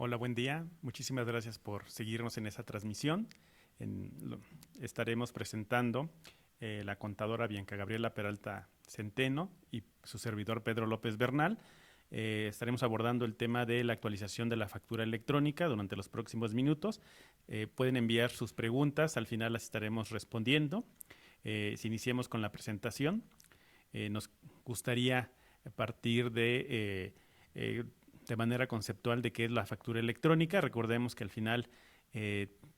Hola, buen día. Muchísimas gracias por seguirnos en esta transmisión. Estaremos presentando la contadora Bianca Gabriela Peralta Centeno y su servidor Pedro López Bernal. Estaremos abordando el tema de la actualización de la factura electrónica durante los próximos minutos. Pueden enviar sus preguntas, al final las estaremos respondiendo. Si iniciemos con la presentación, nos gustaría partir de manera conceptual de qué es la factura electrónica. Recordemos que al final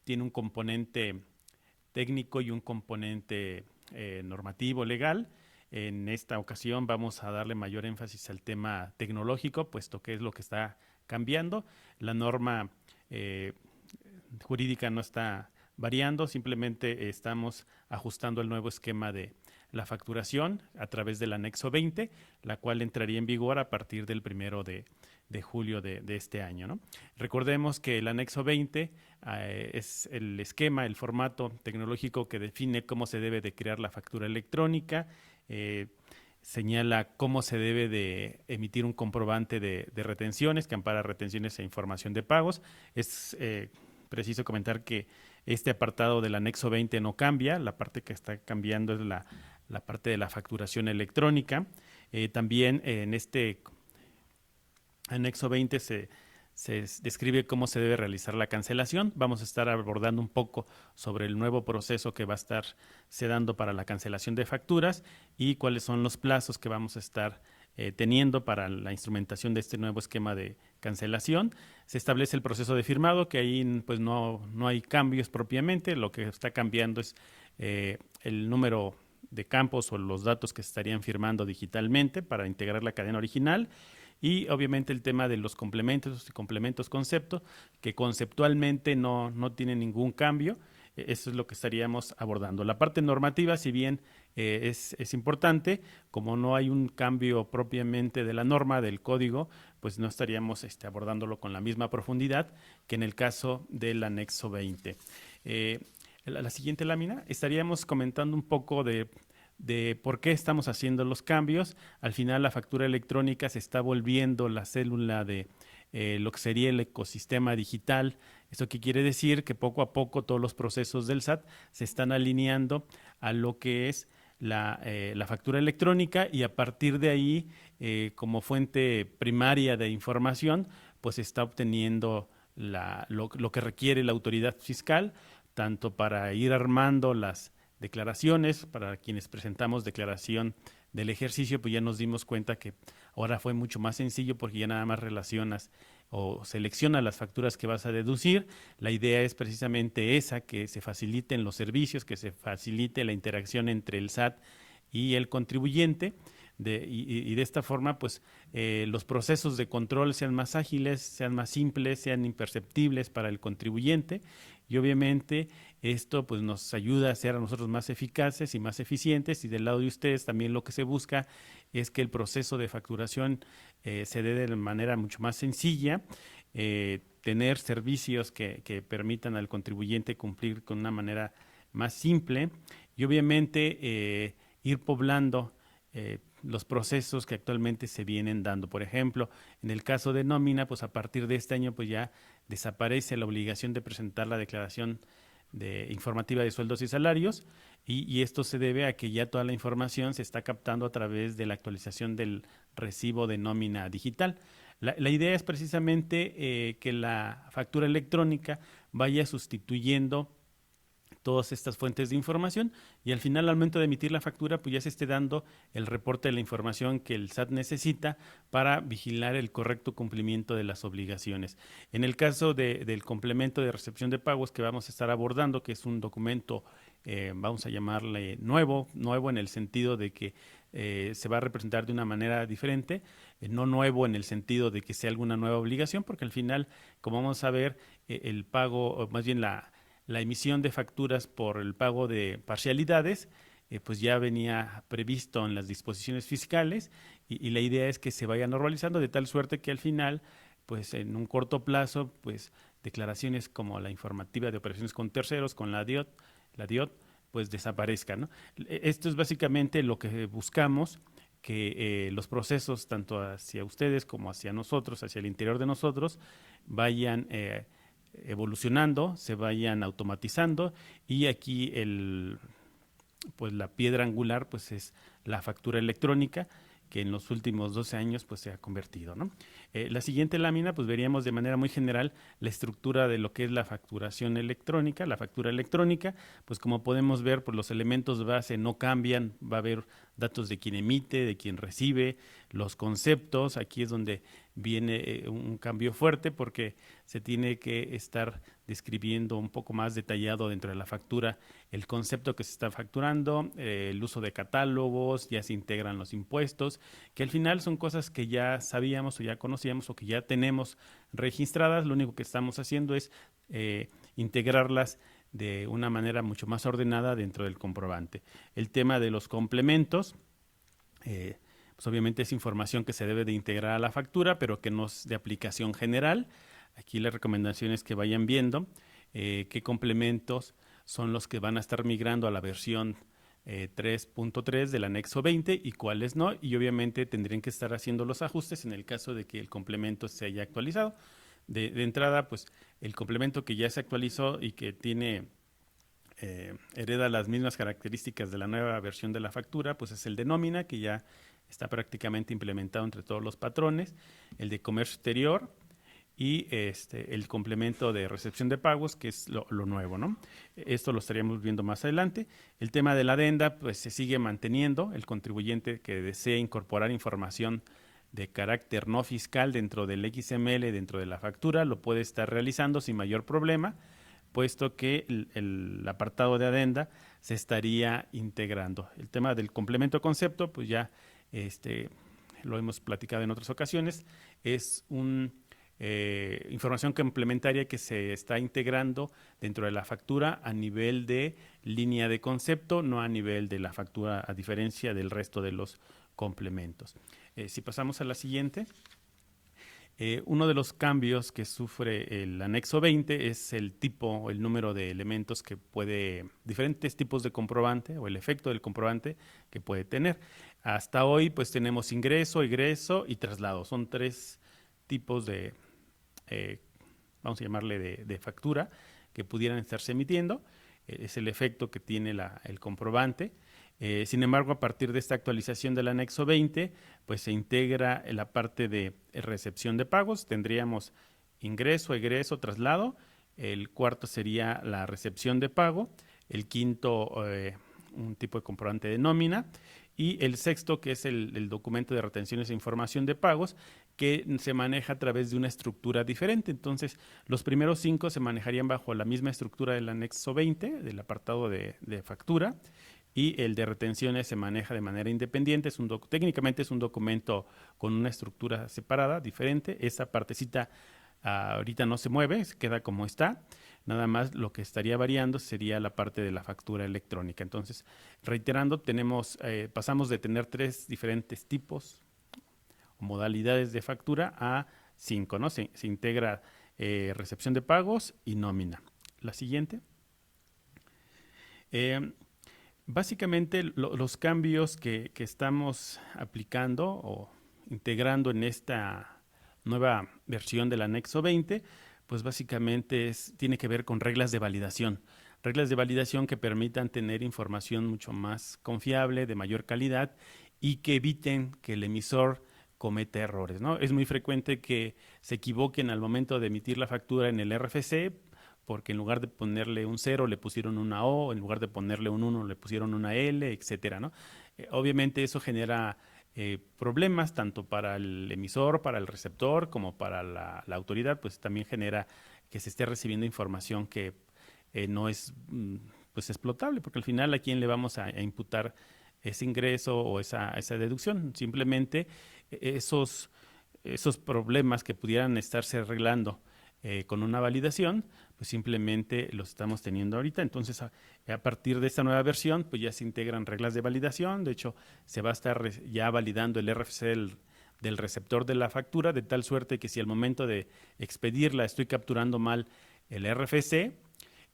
tiene un componente técnico y un componente normativo legal. En esta ocasión vamos a darle mayor énfasis al tema tecnológico, puesto que es lo que está cambiando. La norma jurídica no está variando, simplemente estamos ajustando el nuevo esquema de la facturación a través del anexo 20, la cual entraría en vigor a partir del 1 de julio de este año, ¿no? Recordemos que el anexo 20 es el esquema, el formato tecnológico que define cómo se debe de crear la factura electrónica, señala cómo se debe de emitir un comprobante de retenciones que ampara retenciones e información de pagos. Es preciso comentar que este apartado del anexo 20 no cambia, la parte que está cambiando es la parte de la facturación electrónica. También en este anexo 20 se describe cómo se debe realizar la cancelación. Vamos a estar abordando un poco sobre el nuevo proceso que va a estar se dando para la cancelación de facturas y cuáles son los plazos que vamos a estar teniendo para la instrumentación de este nuevo esquema de cancelación. Se establece el proceso de firmado, que ahí pues no hay cambios propiamente, lo que está cambiando es el número de campos o los datos que se estarían firmando digitalmente para integrar la cadena original. Y obviamente el tema de los complementos y complementos concepto, que conceptualmente no tiene ningún cambio. Eso es lo que estaríamos abordando. La parte normativa, si bien es importante, como no hay un cambio propiamente de la norma, del código, pues no estaríamos abordándolo con la misma profundidad que en el caso del anexo 20. La siguiente lámina estaríamos comentando un poco de por qué estamos haciendo los cambios. Al final la factura electrónica se está volviendo la célula de lo que sería el ecosistema digital. ¿Esto qué quiere decir? Que poco a poco todos los procesos del SAT se están alineando a lo que es la factura electrónica y a partir de ahí, como fuente primaria de información, pues se está obteniendo lo que requiere la autoridad fiscal, tanto para ir armando las declaraciones, para quienes presentamos declaración del ejercicio, pues ya nos dimos cuenta que ahora fue mucho más sencillo porque ya nada más relacionas o seleccionas las facturas que vas a deducir. La idea es precisamente esa, que se faciliten los servicios, que se facilite la interacción entre el SAT y el contribuyente. Y de esta forma, pues los procesos de control sean más ágiles, sean más simples, sean imperceptibles para el contribuyente y obviamente esto pues nos ayuda a ser a nosotros más eficaces y más eficientes y del lado de ustedes también lo que se busca es que el proceso de facturación se dé de manera mucho más sencilla, tener servicios que permitan al contribuyente cumplir con una manera más simple y obviamente ir poblando los procesos que actualmente se vienen dando. Por ejemplo, en el caso de nómina, pues a partir de este año pues ya desaparece la obligación de presentar la declaración informativa de sueldos y salarios y esto se debe a que ya toda la información se está captando a través de la actualización del recibo de nómina digital. La idea es precisamente que la factura electrónica vaya sustituyendo todas estas fuentes de información y al final al momento de emitir la factura pues ya se esté dando el reporte de la información que el SAT necesita para vigilar el correcto cumplimiento de las obligaciones. En el caso del complemento de recepción de pagos que vamos a estar abordando, que es un documento, vamos a llamarle nuevo en el sentido de que se va a representar de una manera diferente, no nuevo en el sentido de que sea alguna nueva obligación, porque al final, como vamos a ver, el pago, o más bien la emisión de facturas por el pago de parcialidades, pues ya venía previsto en las disposiciones fiscales y la idea es que se vaya normalizando de tal suerte que al final, pues en un corto plazo, pues declaraciones como la informativa de operaciones con terceros, con la DIOT, pues desaparezcan, ¿no? Esto es básicamente lo que buscamos que los procesos, tanto hacia ustedes como hacia nosotros, hacia el interior de nosotros, vayan evolucionando, se vayan automatizando, y aquí pues la piedra angular pues es la factura electrónica, que en los últimos 12 años pues se ha convertido, ¿no? La siguiente lámina pues veríamos de manera muy general la estructura de lo que es la facturación electrónica. La factura electrónica, pues como podemos ver, pues los elementos base no cambian, va a haber datos de quien emite, de quien recibe, los conceptos. Aquí es donde viene un cambio fuerte, porque se tiene que estar describiendo un poco más detallado dentro de la factura el concepto que se está facturando, el uso de catálogos, ya se integran los impuestos, que al final son cosas que ya sabíamos o ya conocíamos o que ya tenemos registradas. Lo único que estamos haciendo es integrarlas de una manera mucho más ordenada dentro del comprobante. El tema de los complementos, pues obviamente es información que se debe de integrar a la factura, pero que no es de aplicación general. Aquí la recomendación es que vayan viendo qué complementos son los que van a estar migrando a la versión 3.3 del anexo 20 y cuáles no, y obviamente tendrían que estar haciendo los ajustes en el caso de que el complemento se haya actualizado. De entrada, pues el complemento que ya se actualizó y que tiene hereda las mismas características de la nueva versión de la factura, pues es el de nómina, que ya está prácticamente implementado entre todos los patrones, el de comercio exterior y el complemento de recepción de pagos, que es lo nuevo, ¿no? Esto lo estaríamos viendo más adelante. El tema de la adenda, pues se sigue manteniendo. El contribuyente que desee incorporar información de carácter no fiscal dentro del XML, dentro de la factura, lo puede estar realizando sin mayor problema, puesto que el apartado de adenda se estaría integrando. El tema del complemento concepto, pues ya lo hemos platicado en otras ocasiones, es información complementaria que se está integrando dentro de la factura a nivel de línea de concepto, no a nivel de la factura, a diferencia del resto de los complementos. Si pasamos a la siguiente. Uno de los cambios que sufre el anexo 20 es el tipo, el número de elementos que puede, diferentes tipos de comprobante o el efecto del comprobante que puede tener. Hasta hoy pues tenemos ingreso, egreso y traslado. Son 3 tipos de, vamos a llamarle de factura, que pudieran estarse emitiendo. Es el efecto que tiene el comprobante. Sin embargo, a partir de esta actualización del anexo 20, pues se integra en la parte de recepción de pagos. Tendríamos ingreso, egreso, traslado. El cuarto sería la recepción de pago. El quinto, un tipo de comprobante de nómina. Y el sexto, que es el documento de retenciones e información de pagos, que se maneja a través de una estructura diferente. Entonces, los primeros 5 se manejarían bajo la misma estructura del anexo 20, del apartado de factura, y el de retenciones se maneja de manera independiente. Técnicamente es un documento con una estructura separada, diferente. Esa partecita ahorita no se mueve, se queda como está. Nada más lo que estaría variando sería la parte de la factura electrónica. Entonces, reiterando, pasamos de tener 3 diferentes tipos o modalidades de factura a 5, ¿no? Se integra recepción de pagos y nómina. La siguiente. Básicamente los cambios que estamos aplicando o integrando en esta nueva versión del anexo 20, pues básicamente tiene que ver con reglas de validación. Reglas de validación que permitan tener información mucho más confiable, de mayor calidad, y que eviten que el emisor cometa errores, ¿no? Es muy frecuente que se equivoquen al momento de emitir la factura en el RFC, porque en lugar de ponerle un 0 le pusieron una O, en lugar de ponerle un 1 le pusieron una L, etcétera, ¿no? Obviamente eso genera problemas tanto para el emisor, para el receptor, como para la autoridad. Pues también genera que se esté recibiendo información que no es pues explotable, porque al final a quién le vamos a imputar ese ingreso o esa deducción. Simplemente esos problemas que pudieran estarse arreglando con una validación, pues simplemente los estamos teniendo ahorita. Entonces, a partir de esta nueva versión, pues ya se integran reglas de validación. De hecho, se va a estar ya validando el RFC del receptor de la factura, de tal suerte que si al momento de expedirla estoy capturando mal el RFC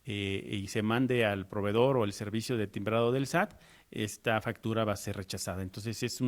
y se mande al proveedor o el servicio de timbrado del SAT, esta factura va a ser rechazada. Entonces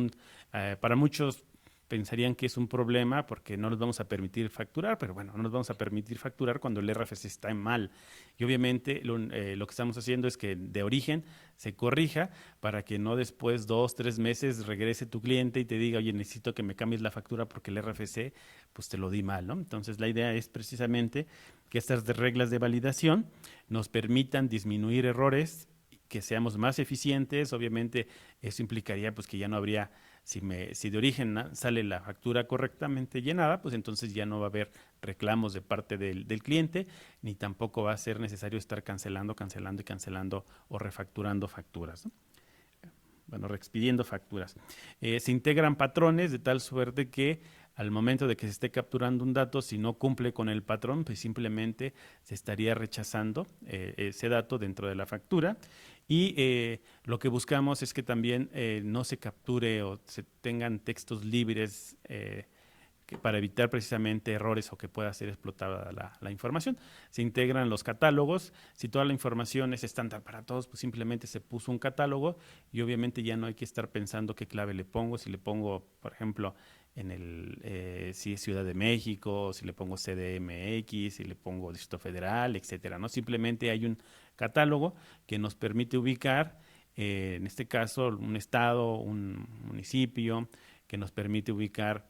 para muchos pensarían que es un problema porque no nos vamos a permitir facturar, pero bueno, no nos vamos a permitir facturar cuando el RFC está mal. Y obviamente lo que estamos haciendo es que de origen se corrija para que no después 2, 3 meses regrese tu cliente y te diga, oye, necesito que me cambies la factura porque el RFC pues te lo di mal, ¿no? Entonces la idea es precisamente que estas reglas de validación nos permitan disminuir errores, que seamos más eficientes. Obviamente eso implicaría pues que ya no habría, si de origen sale la factura correctamente llenada, pues entonces ya no va a haber reclamos de parte del cliente, ni tampoco va a ser necesario estar cancelando y cancelando o refacturando facturas, ¿no? Bueno, reexpidiendo facturas. Se integran patrones de tal suerte que al momento de que se esté capturando un dato, si no cumple con el patrón, pues simplemente se estaría rechazando ese dato dentro de la factura. Y lo que buscamos es que también no se capture o se tengan textos libres para evitar precisamente errores o que pueda ser explotada la información. Se integran los catálogos. Si toda la información es estándar para todos, pues simplemente se puso un catálogo y obviamente ya no hay que estar pensando qué clave le pongo. Si le pongo, por ejemplo, si es Ciudad de México, si le pongo CDMX, si le pongo Distrito Federal, etcétera, ¿no? Simplemente hay un catálogo que nos permite ubicar, en este caso, un estado, un municipio, que nos permite ubicar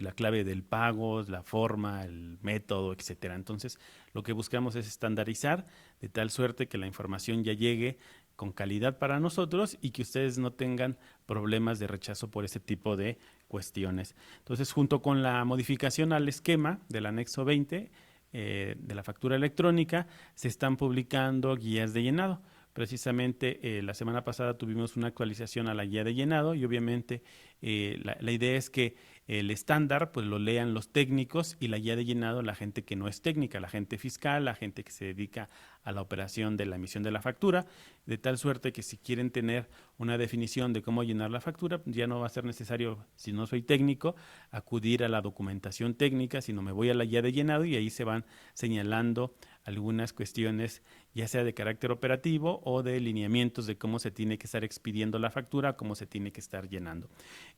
la clave del pago, la forma, el método, etcétera. Entonces, lo que buscamos es estandarizar de tal suerte que la información ya llegue con calidad para nosotros y que ustedes no tengan problemas de rechazo por ese tipo de cuestiones. Entonces, junto con la modificación al esquema del anexo 20 de la factura electrónica, se están publicando guías de llenado. Precisamente la semana pasada tuvimos una actualización a la guía de llenado y obviamente la idea es que el estándar pues lo lean los técnicos y la guía de llenado la gente que no es técnica, la gente fiscal, la gente que se dedica a la operación de la emisión de la factura, de tal suerte que si quieren tener una definición de cómo llenar la factura, ya no va a ser necesario, si no soy técnico, acudir a la documentación técnica, sino me voy a la guía de llenado y ahí se van señalando algunas cuestiones, ya sea de carácter operativo o de lineamientos de cómo se tiene que estar expidiendo la factura, cómo se tiene que estar llenando.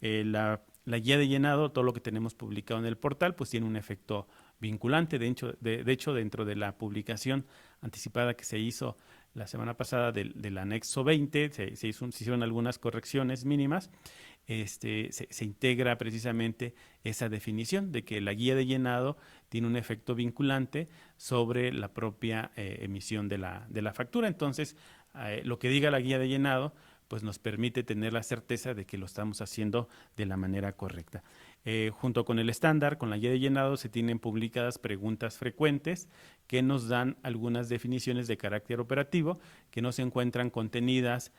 La guía de llenado, todo lo que tenemos publicado en el portal, pues tiene un efecto vinculante. De hecho, dentro de la publicación anticipada que se hizo la semana pasada del anexo 20, se hicieron algunas correcciones mínimas. Se integra precisamente esa definición de que la guía de llenado tiene un efecto vinculante sobre la propia emisión de la factura. Entonces, lo que diga la guía de llenado pues nos permite tener la certeza de que lo estamos haciendo de la manera correcta. Junto con el estándar, con la guía de llenado, se tienen publicadas preguntas frecuentes que nos dan algunas definiciones de carácter operativo que no se encuentran contenidas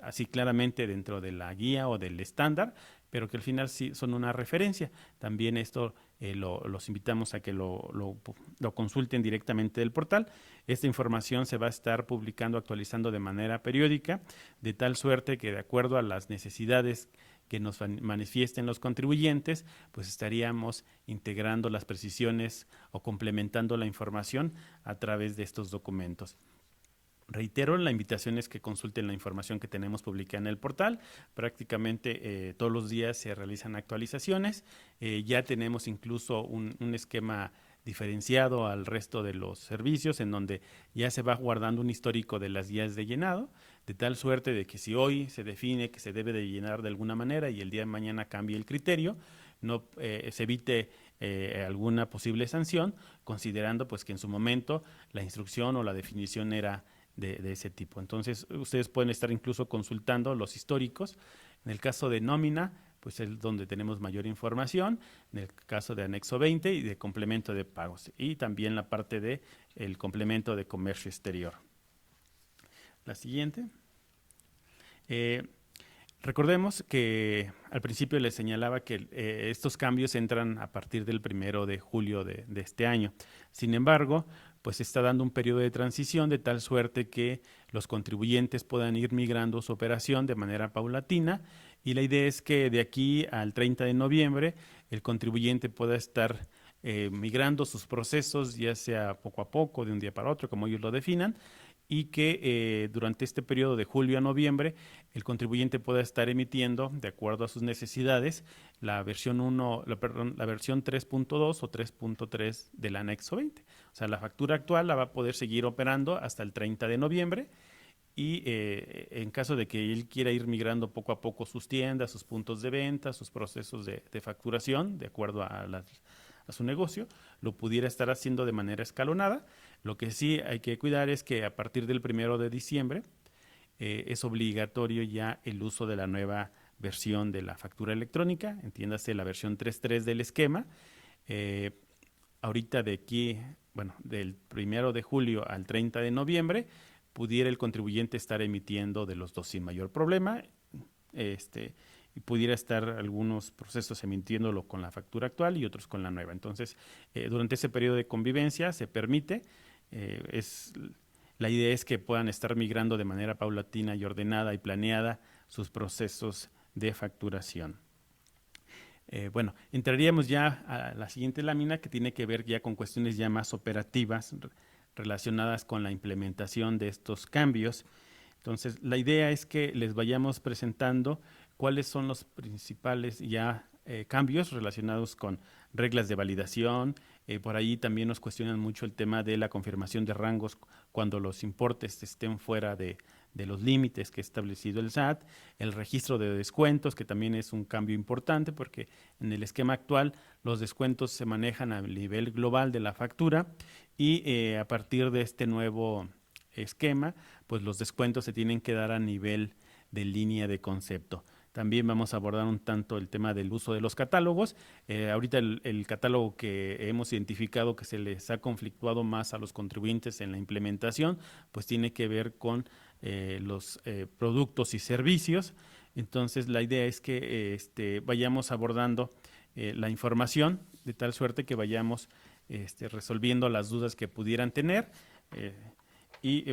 así claramente dentro de la guía o del estándar, pero que al final sí son una referencia. También esto los invitamos a que lo consulten directamente del portal. Esta información se va a estar publicando, actualizando de manera periódica, de tal suerte que de acuerdo a las necesidades que nos manifiesten los contribuyentes, pues estaríamos integrando las precisiones o complementando la información a través de estos documentos. Reitero, la invitación es que consulten la información que tenemos publicada en el portal. Prácticamente todos los días se realizan actualizaciones. Ya tenemos incluso un esquema diferenciado al resto de los servicios en donde ya se va guardando un histórico de las guías de llenado, de tal suerte de que si hoy se define que se debe de llenar de alguna manera y el día de mañana cambie el criterio, no se evite alguna posible sanción, considerando pues que en su momento la instrucción o la definición era de ese tipo. Entonces, ustedes pueden estar incluso consultando los históricos. En el caso de nómina, pues es donde tenemos mayor información. En el caso de anexo 20 y de complemento de pagos. Y también la parte de el complemento de comercio exterior. La siguiente. Recordemos que al principio les señalaba que estos cambios entran a partir del 1 de julio de este año. Sin embargo, pues se está dando un periodo de transición de tal suerte que los contribuyentes puedan ir migrando su operación de manera paulatina y la idea es que de aquí al 30 de noviembre el contribuyente pueda estar migrando sus procesos, ya sea poco a poco, de un día para otro, como ellos lo definan, y que durante este periodo de julio a noviembre el contribuyente pueda estar emitiendo, de acuerdo a sus necesidades, la versión 1, la versión 3.2 o 3.3 del anexo 20. O sea, la factura actual la va a poder seguir operando hasta el 30 de noviembre y en caso de que él quiera ir migrando poco a poco sus tiendas, sus puntos de venta, sus procesos de facturación, de acuerdo a su negocio, lo pudiera estar haciendo de manera escalonada. Lo que sí hay que cuidar es que a partir del 1 de diciembre es obligatorio ya el uso de la nueva versión de la factura electrónica, entiéndase la versión 3.3 del esquema. Eh, Ahorita de aquí, bueno, del 1 de julio al 30 de noviembre, pudiera el contribuyente estar emitiendo de los dos sin mayor problema, y pudiera estar algunos procesos emitiéndolo con la factura actual y otros con la nueva. Entonces, durante ese periodo de convivencia se permite, es la idea es que puedan estar migrando de manera paulatina y ordenada y planeada sus procesos de facturación. Bueno, entraríamos ya a la siguiente lámina que tiene que ver ya con cuestiones ya más operativas relacionadas con la implementación de estos cambios. Entonces, la idea es que les vayamos presentando cuáles son los principales ya cambios relacionados con reglas de validación. Por ahí también nos cuestionan mucho el tema de la confirmación de rangos cuando los importes estén fuera de los límites que ha establecido el SAT, el registro de descuentos, que también es un cambio importante porque en el esquema actual los descuentos se manejan a nivel global de la factura y a partir de este nuevo esquema, pues los descuentos se tienen que dar a nivel de línea de concepto. También vamos a abordar un tanto el tema del uso de los catálogos. Ahorita el catálogo que hemos identificado que se les ha conflictuado más a los contribuyentes en la implementación, pues tiene que ver con los productos y servicios. Entonces la idea es que vayamos abordando la información de tal suerte que vayamos resolviendo las dudas que pudieran tener.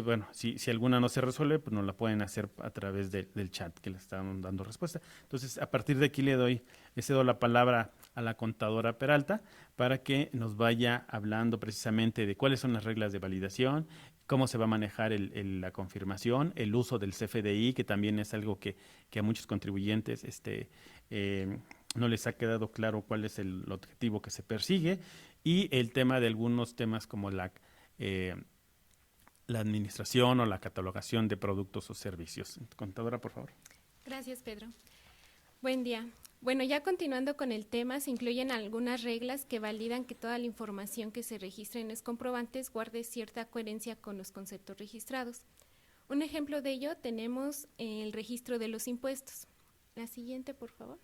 Bueno, si alguna no se resuelve, pues nos la pueden hacer a través del chat que le están dando respuesta. Entonces, a partir de aquí le cedo la palabra a la contadora Peralta para que nos vaya hablando precisamente de cuáles son las reglas de validación, cómo se va a manejar la confirmación, el uso del CFDI, que también es algo que a muchos contribuyentes no les ha quedado claro cuál es el objetivo que se persigue, y el tema de algunos temas como la administración o la catalogación de productos o servicios. Contadora, por favor. Gracias, Pedro. Buen día. Bueno, ya continuando con el tema, se incluyen algunas reglas que validan que toda la información que se registre en los comprobantes guarde cierta coherencia con los conceptos registrados. Un ejemplo de ello tenemos el registro de los impuestos. La siguiente, por favor.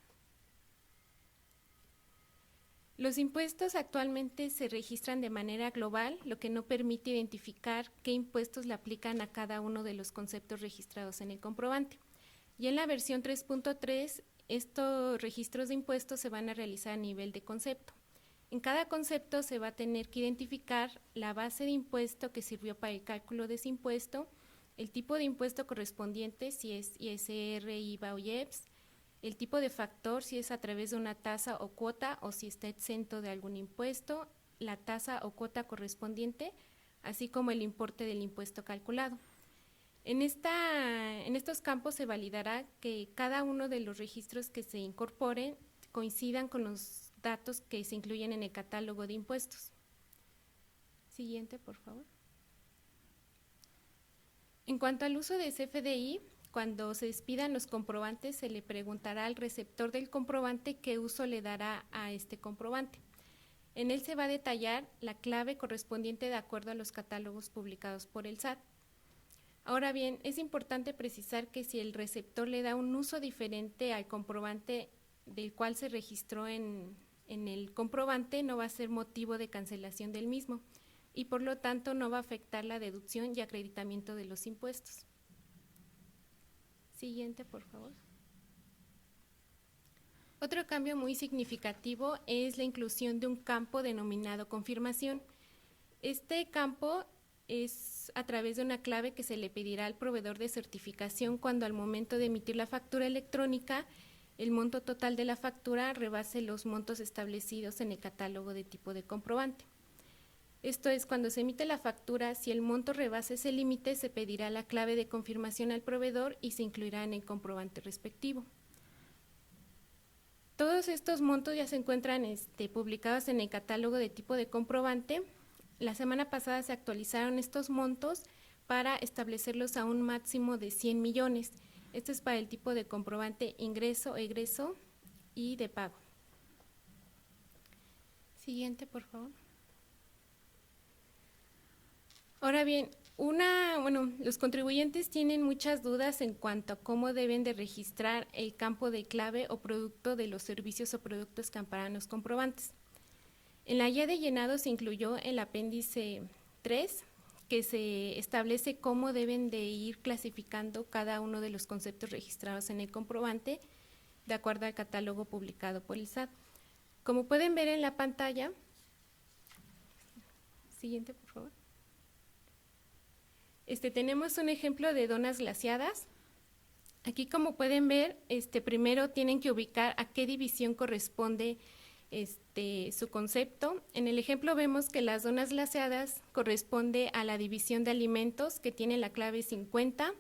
Los impuestos actualmente se registran de manera global, lo que no permite identificar qué impuestos le aplican a cada uno de los conceptos registrados en el comprobante. Y en la versión 3.3, estos registros de impuestos se van a realizar a nivel de concepto. En cada concepto se va a tener que identificar la base de impuesto que sirvió para el cálculo de ese impuesto, el tipo de impuesto correspondiente, si es ISR, IVA o IEPS, el tipo de factor, si es a través de una tasa o cuota o si está exento de algún impuesto, la tasa o cuota correspondiente, así como el importe del impuesto calculado. En estos campos se validará que cada uno de los registros que se incorporen coincidan con los datos que se incluyen en el catálogo de impuestos. Siguiente, por favor. En cuanto al uso de CFDI, cuando se expidan los comprobantes, se le preguntará al receptor del comprobante qué uso le dará a este comprobante. En él se va a detallar la clave correspondiente de acuerdo a los catálogos publicados por el SAT. Ahora bien, es importante precisar que si el receptor le da un uso diferente al comprobante del cual se registró en el comprobante, no va a ser motivo de cancelación del mismo y por lo tanto no va a afectar la deducción y acreditamiento de los impuestos. Siguiente, por favor. Otro cambio muy significativo es la inclusión de un campo denominado confirmación. Este campo es a través de una clave que se le pedirá al proveedor de certificación cuando al momento de emitir la factura electrónica el monto total de la factura rebase los montos establecidos en el catálogo de tipo de comprobante. Esto es, cuando se emite la factura, si el monto rebasa ese límite, se pedirá la clave de confirmación al proveedor y se incluirá en el comprobante respectivo. Todos estos montos ya se encuentran publicados en el catálogo de tipo de comprobante. La semana pasada se actualizaron estos montos para establecerlos a un máximo de 100 millones. Esto es para el tipo de comprobante ingreso, egreso y de pago. Siguiente, por favor. Ahora bien, los contribuyentes tienen muchas dudas en cuanto a cómo deben de registrar el campo de clave o producto de los servicios o productos que amparan los comprobantes. En la guía de llenado se incluyó el apéndice 3, que se establece cómo deben de ir clasificando cada uno de los conceptos registrados en el comprobante de acuerdo al catálogo publicado por el SAT. Como pueden ver en la pantalla, siguiente por favor. Tenemos un ejemplo de donas glaseadas. Aquí, como pueden ver, primero tienen que ubicar a qué división corresponde su concepto. En el ejemplo vemos que las donas glaseadas corresponde a la división de alimentos que tiene la clave 50.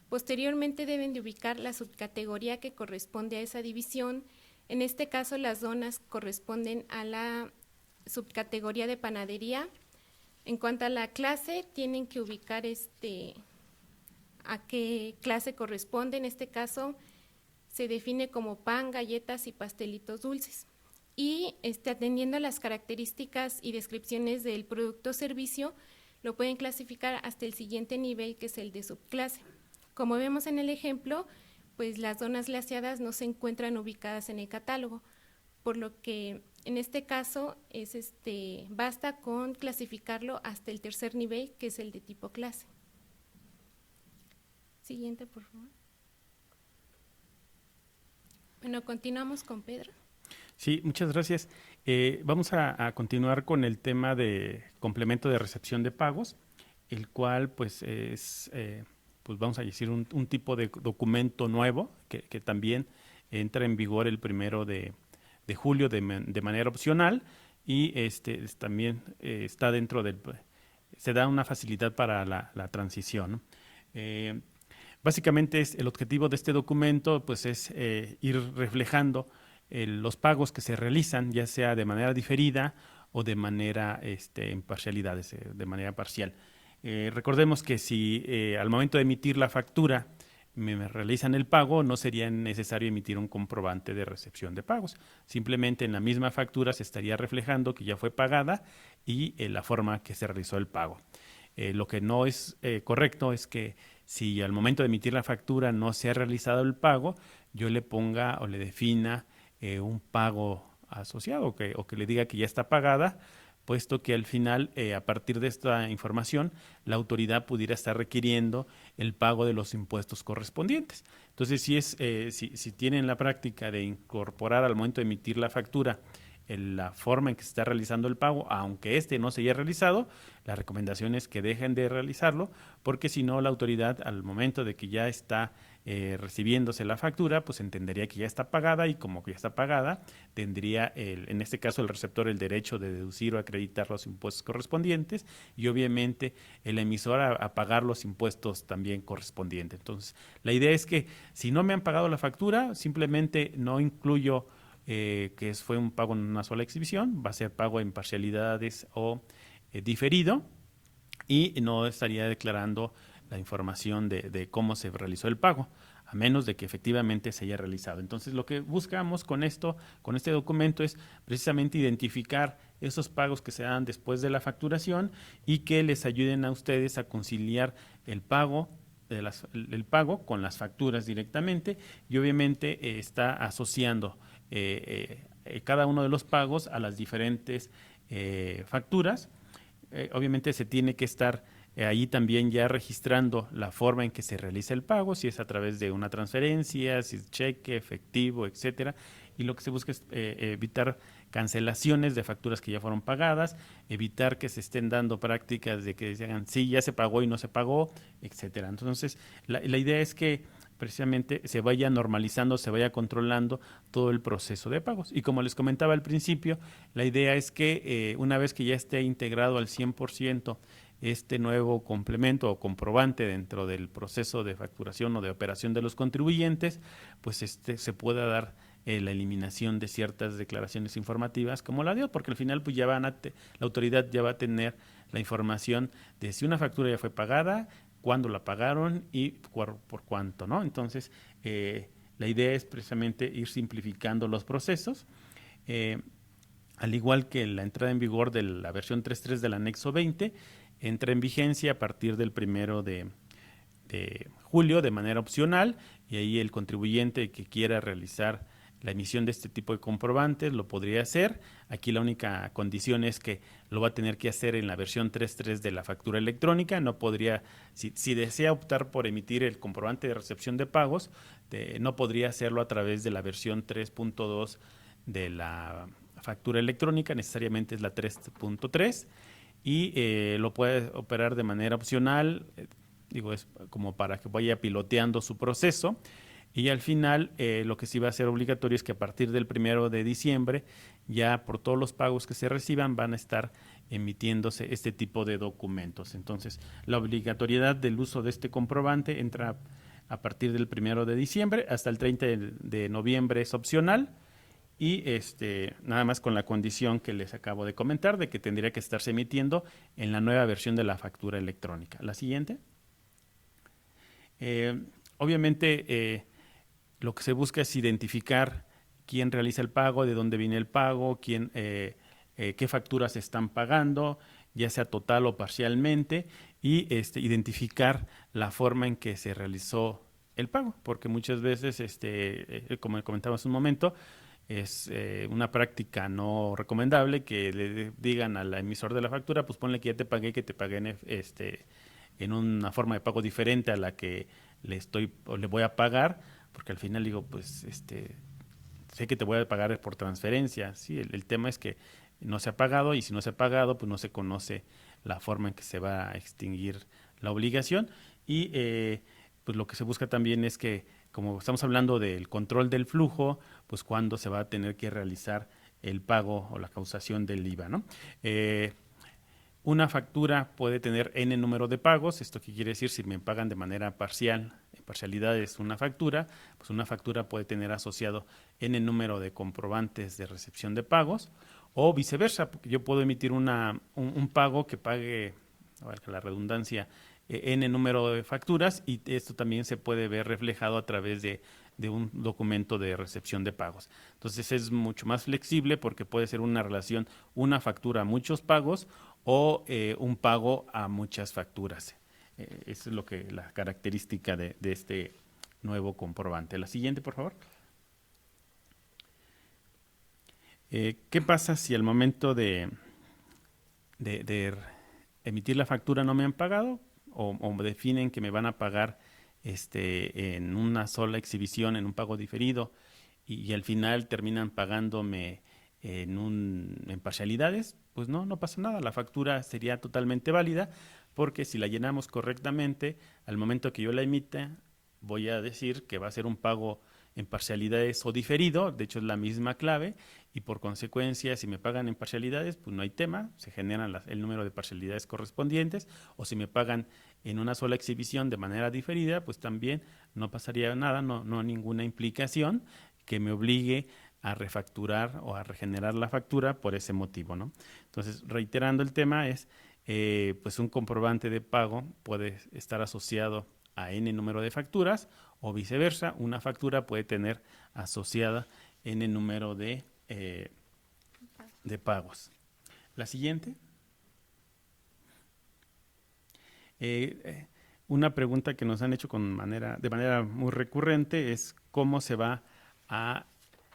Posteriormente deben de ubicar la subcategoría que corresponde a esa división. En este caso, las donas corresponden a la subcategoría de panadería. En cuanto a la clase, tienen que ubicar a qué clase corresponde. En este caso, se define como pan, galletas y pastelitos dulces. Y atendiendo a las características y descripciones del producto o servicio, lo pueden clasificar hasta el siguiente nivel, que es el de subclase. Como vemos en el ejemplo, pues las donas glaseadas no se encuentran ubicadas en el catálogo, por lo que en este caso basta con clasificarlo hasta el tercer nivel, que es el de tipo clase. Siguiente, por favor. Bueno, continuamos con Pedro. Sí, muchas gracias. Vamos a continuar con el tema de complemento de recepción de pagos, el cual pues es, pues vamos a decir, un tipo de documento nuevo que también entra en vigor el 1 de julio de manera opcional, y también está dentro del, se da una facilidad para la transición, ¿no? Básicamente el objetivo de este documento pues es ir reflejando los pagos que se realizan, ya sea de manera diferida o de manera en parcialidades, de manera parcial. Recordemos que si al momento de emitir la factura me realizan el pago, no sería necesario emitir un comprobante de recepción de pagos. Simplemente en la misma factura se estaría reflejando que ya fue pagada y la forma que se realizó el pago. Lo que no es correcto es que si al momento de emitir la factura no se ha realizado el pago, yo le ponga o le defina un pago asociado o que le diga que ya está pagada, puesto que al final, a partir de esta información, la autoridad pudiera estar requiriendo el pago de los impuestos correspondientes. Entonces, si tienen la práctica de incorporar al momento de emitir la factura la forma en que se está realizando el pago, aunque no se haya realizado, la recomendación es que dejen de realizarlo, porque si no, la autoridad, al momento de que ya está recibiéndose la factura, pues entendería que ya está pagada, y como que ya está pagada, tendría en este caso el receptor el derecho de deducir o acreditar los impuestos correspondientes, y obviamente el emisor a pagar los impuestos también correspondientes. Entonces, la idea es que si no me han pagado la factura, simplemente no incluyo que fue un pago en una sola exhibición, va a ser pago en parcialidades o diferido, y no estaría declarando la información de cómo se realizó el pago, a menos de que efectivamente se haya realizado. Entonces, lo que buscamos con este documento, es precisamente identificar esos pagos que se dan después de la facturación y que les ayuden a ustedes a conciliar el pago con las facturas directamente, y obviamente está asociando cada uno de los pagos a las diferentes facturas. Obviamente se tiene que estar ahí también ya registrando la forma en que se realiza el pago, si es a través de una transferencia, si es cheque, efectivo, etcétera. Y lo que se busca es evitar cancelaciones de facturas que ya fueron pagadas, evitar que se estén dando prácticas de que digan sí, ya se pagó y no se pagó, etcétera. Entonces, la idea es que precisamente se vaya normalizando, se vaya controlando todo el proceso de pagos. Y como les comentaba al principio, la idea es que una vez que ya esté integrado al 100% este nuevo complemento o comprobante dentro del proceso de facturación o de operación de los contribuyentes, pues se pueda dar la eliminación de ciertas declaraciones informativas como la DIOT, porque al final pues ya la autoridad ya va a tener la información de si una factura ya fue pagada, cuándo la pagaron y por cuánto, ¿no? Entonces, la idea es precisamente ir simplificando los procesos, al igual que la entrada en vigor de la versión 3.3 del anexo 20, entra en vigencia a partir del 1 de julio de manera opcional, y ahí el contribuyente que quiera realizar la emisión de este tipo de comprobantes lo podría hacer. Aquí la única condición es que lo va a tener que hacer en la versión 3.3 de la factura electrónica. No podría, si desea optar por emitir el comprobante de recepción de pagos, no podría hacerlo a través de la versión 3.2 de la factura electrónica, necesariamente es la 3.3, y lo puede operar de manera opcional, digo, es como para que vaya piloteando su proceso. Y al final, lo que sí va a ser obligatorio es que a partir del 1 de diciembre, ya por todos los pagos que se reciban, van a estar emitiéndose este tipo de documentos. Entonces, la obligatoriedad del uso de este comprobante entra a partir del 1 de diciembre, hasta el 30 de noviembre es opcional, y nada más con la condición que les acabo de comentar, de que tendría que estarse emitiendo en la nueva versión de la factura electrónica. La siguiente. Obviamente, lo que se busca es identificar quién realiza el pago, de dónde viene el pago, qué facturas se están pagando, ya sea total o parcialmente, y identificar la forma en que se realizó el pago, porque muchas veces, como comentaba hace un momento, es una práctica no recomendable que le digan al emisor de la factura, pues ponle que ya te pagué, que te pagué en una forma de pago diferente a la que le voy a pagar, porque al final digo, pues sé que te voy a pagar por transferencia. Sí, el tema es que no se ha pagado, y si no se ha pagado, pues no se conoce la forma en que se va a extinguir la obligación. Y pues lo que se busca también es que, como estamos hablando del control del flujo, pues cuándo se va a tener que realizar el pago o la causación del IVA, ¿no? Una factura puede tener n número de pagos. ¿Esto qué quiere decir? Si me pagan de manera parcial, en parcialidad es una factura, pues una factura puede tener asociado n número de comprobantes de recepción de pagos, o viceversa, porque yo puedo emitir un pago que pague, valga la redundancia, n número de facturas, y esto también se puede ver reflejado a través de un documento de recepción de pagos. Entonces es mucho más flexible, porque puede ser una relación, una factura a muchos pagos, o un pago a muchas facturas. Eso es la característica de este nuevo comprobante. La siguiente, por favor. ¿Qué pasa si al momento de emitir la factura no me han pagado, o definen que me van a pagar en una sola exhibición, en un pago diferido, y al final terminan pagándome en parcialidades? Pues no pasa nada, la factura sería totalmente válida, porque si la llenamos correctamente, al momento que yo la emita, voy a decir que va a ser un pago en parcialidades o diferido, de hecho es la misma clave, y por consecuencia, si me pagan en parcialidades, pues no hay tema, se generan el número de parcialidades correspondientes, o si me pagan en una sola exhibición de manera diferida, pues también no pasaría nada, no hay ninguna implicación que me obligue a refacturar o a regenerar la factura por ese motivo, ¿no? Entonces, reiterando el tema, pues un comprobante de pago puede estar asociado a n número de facturas, o viceversa, una factura puede tener asociada n número de pagos. La siguiente. Una pregunta que nos han hecho de manera muy recurrente es cómo se va a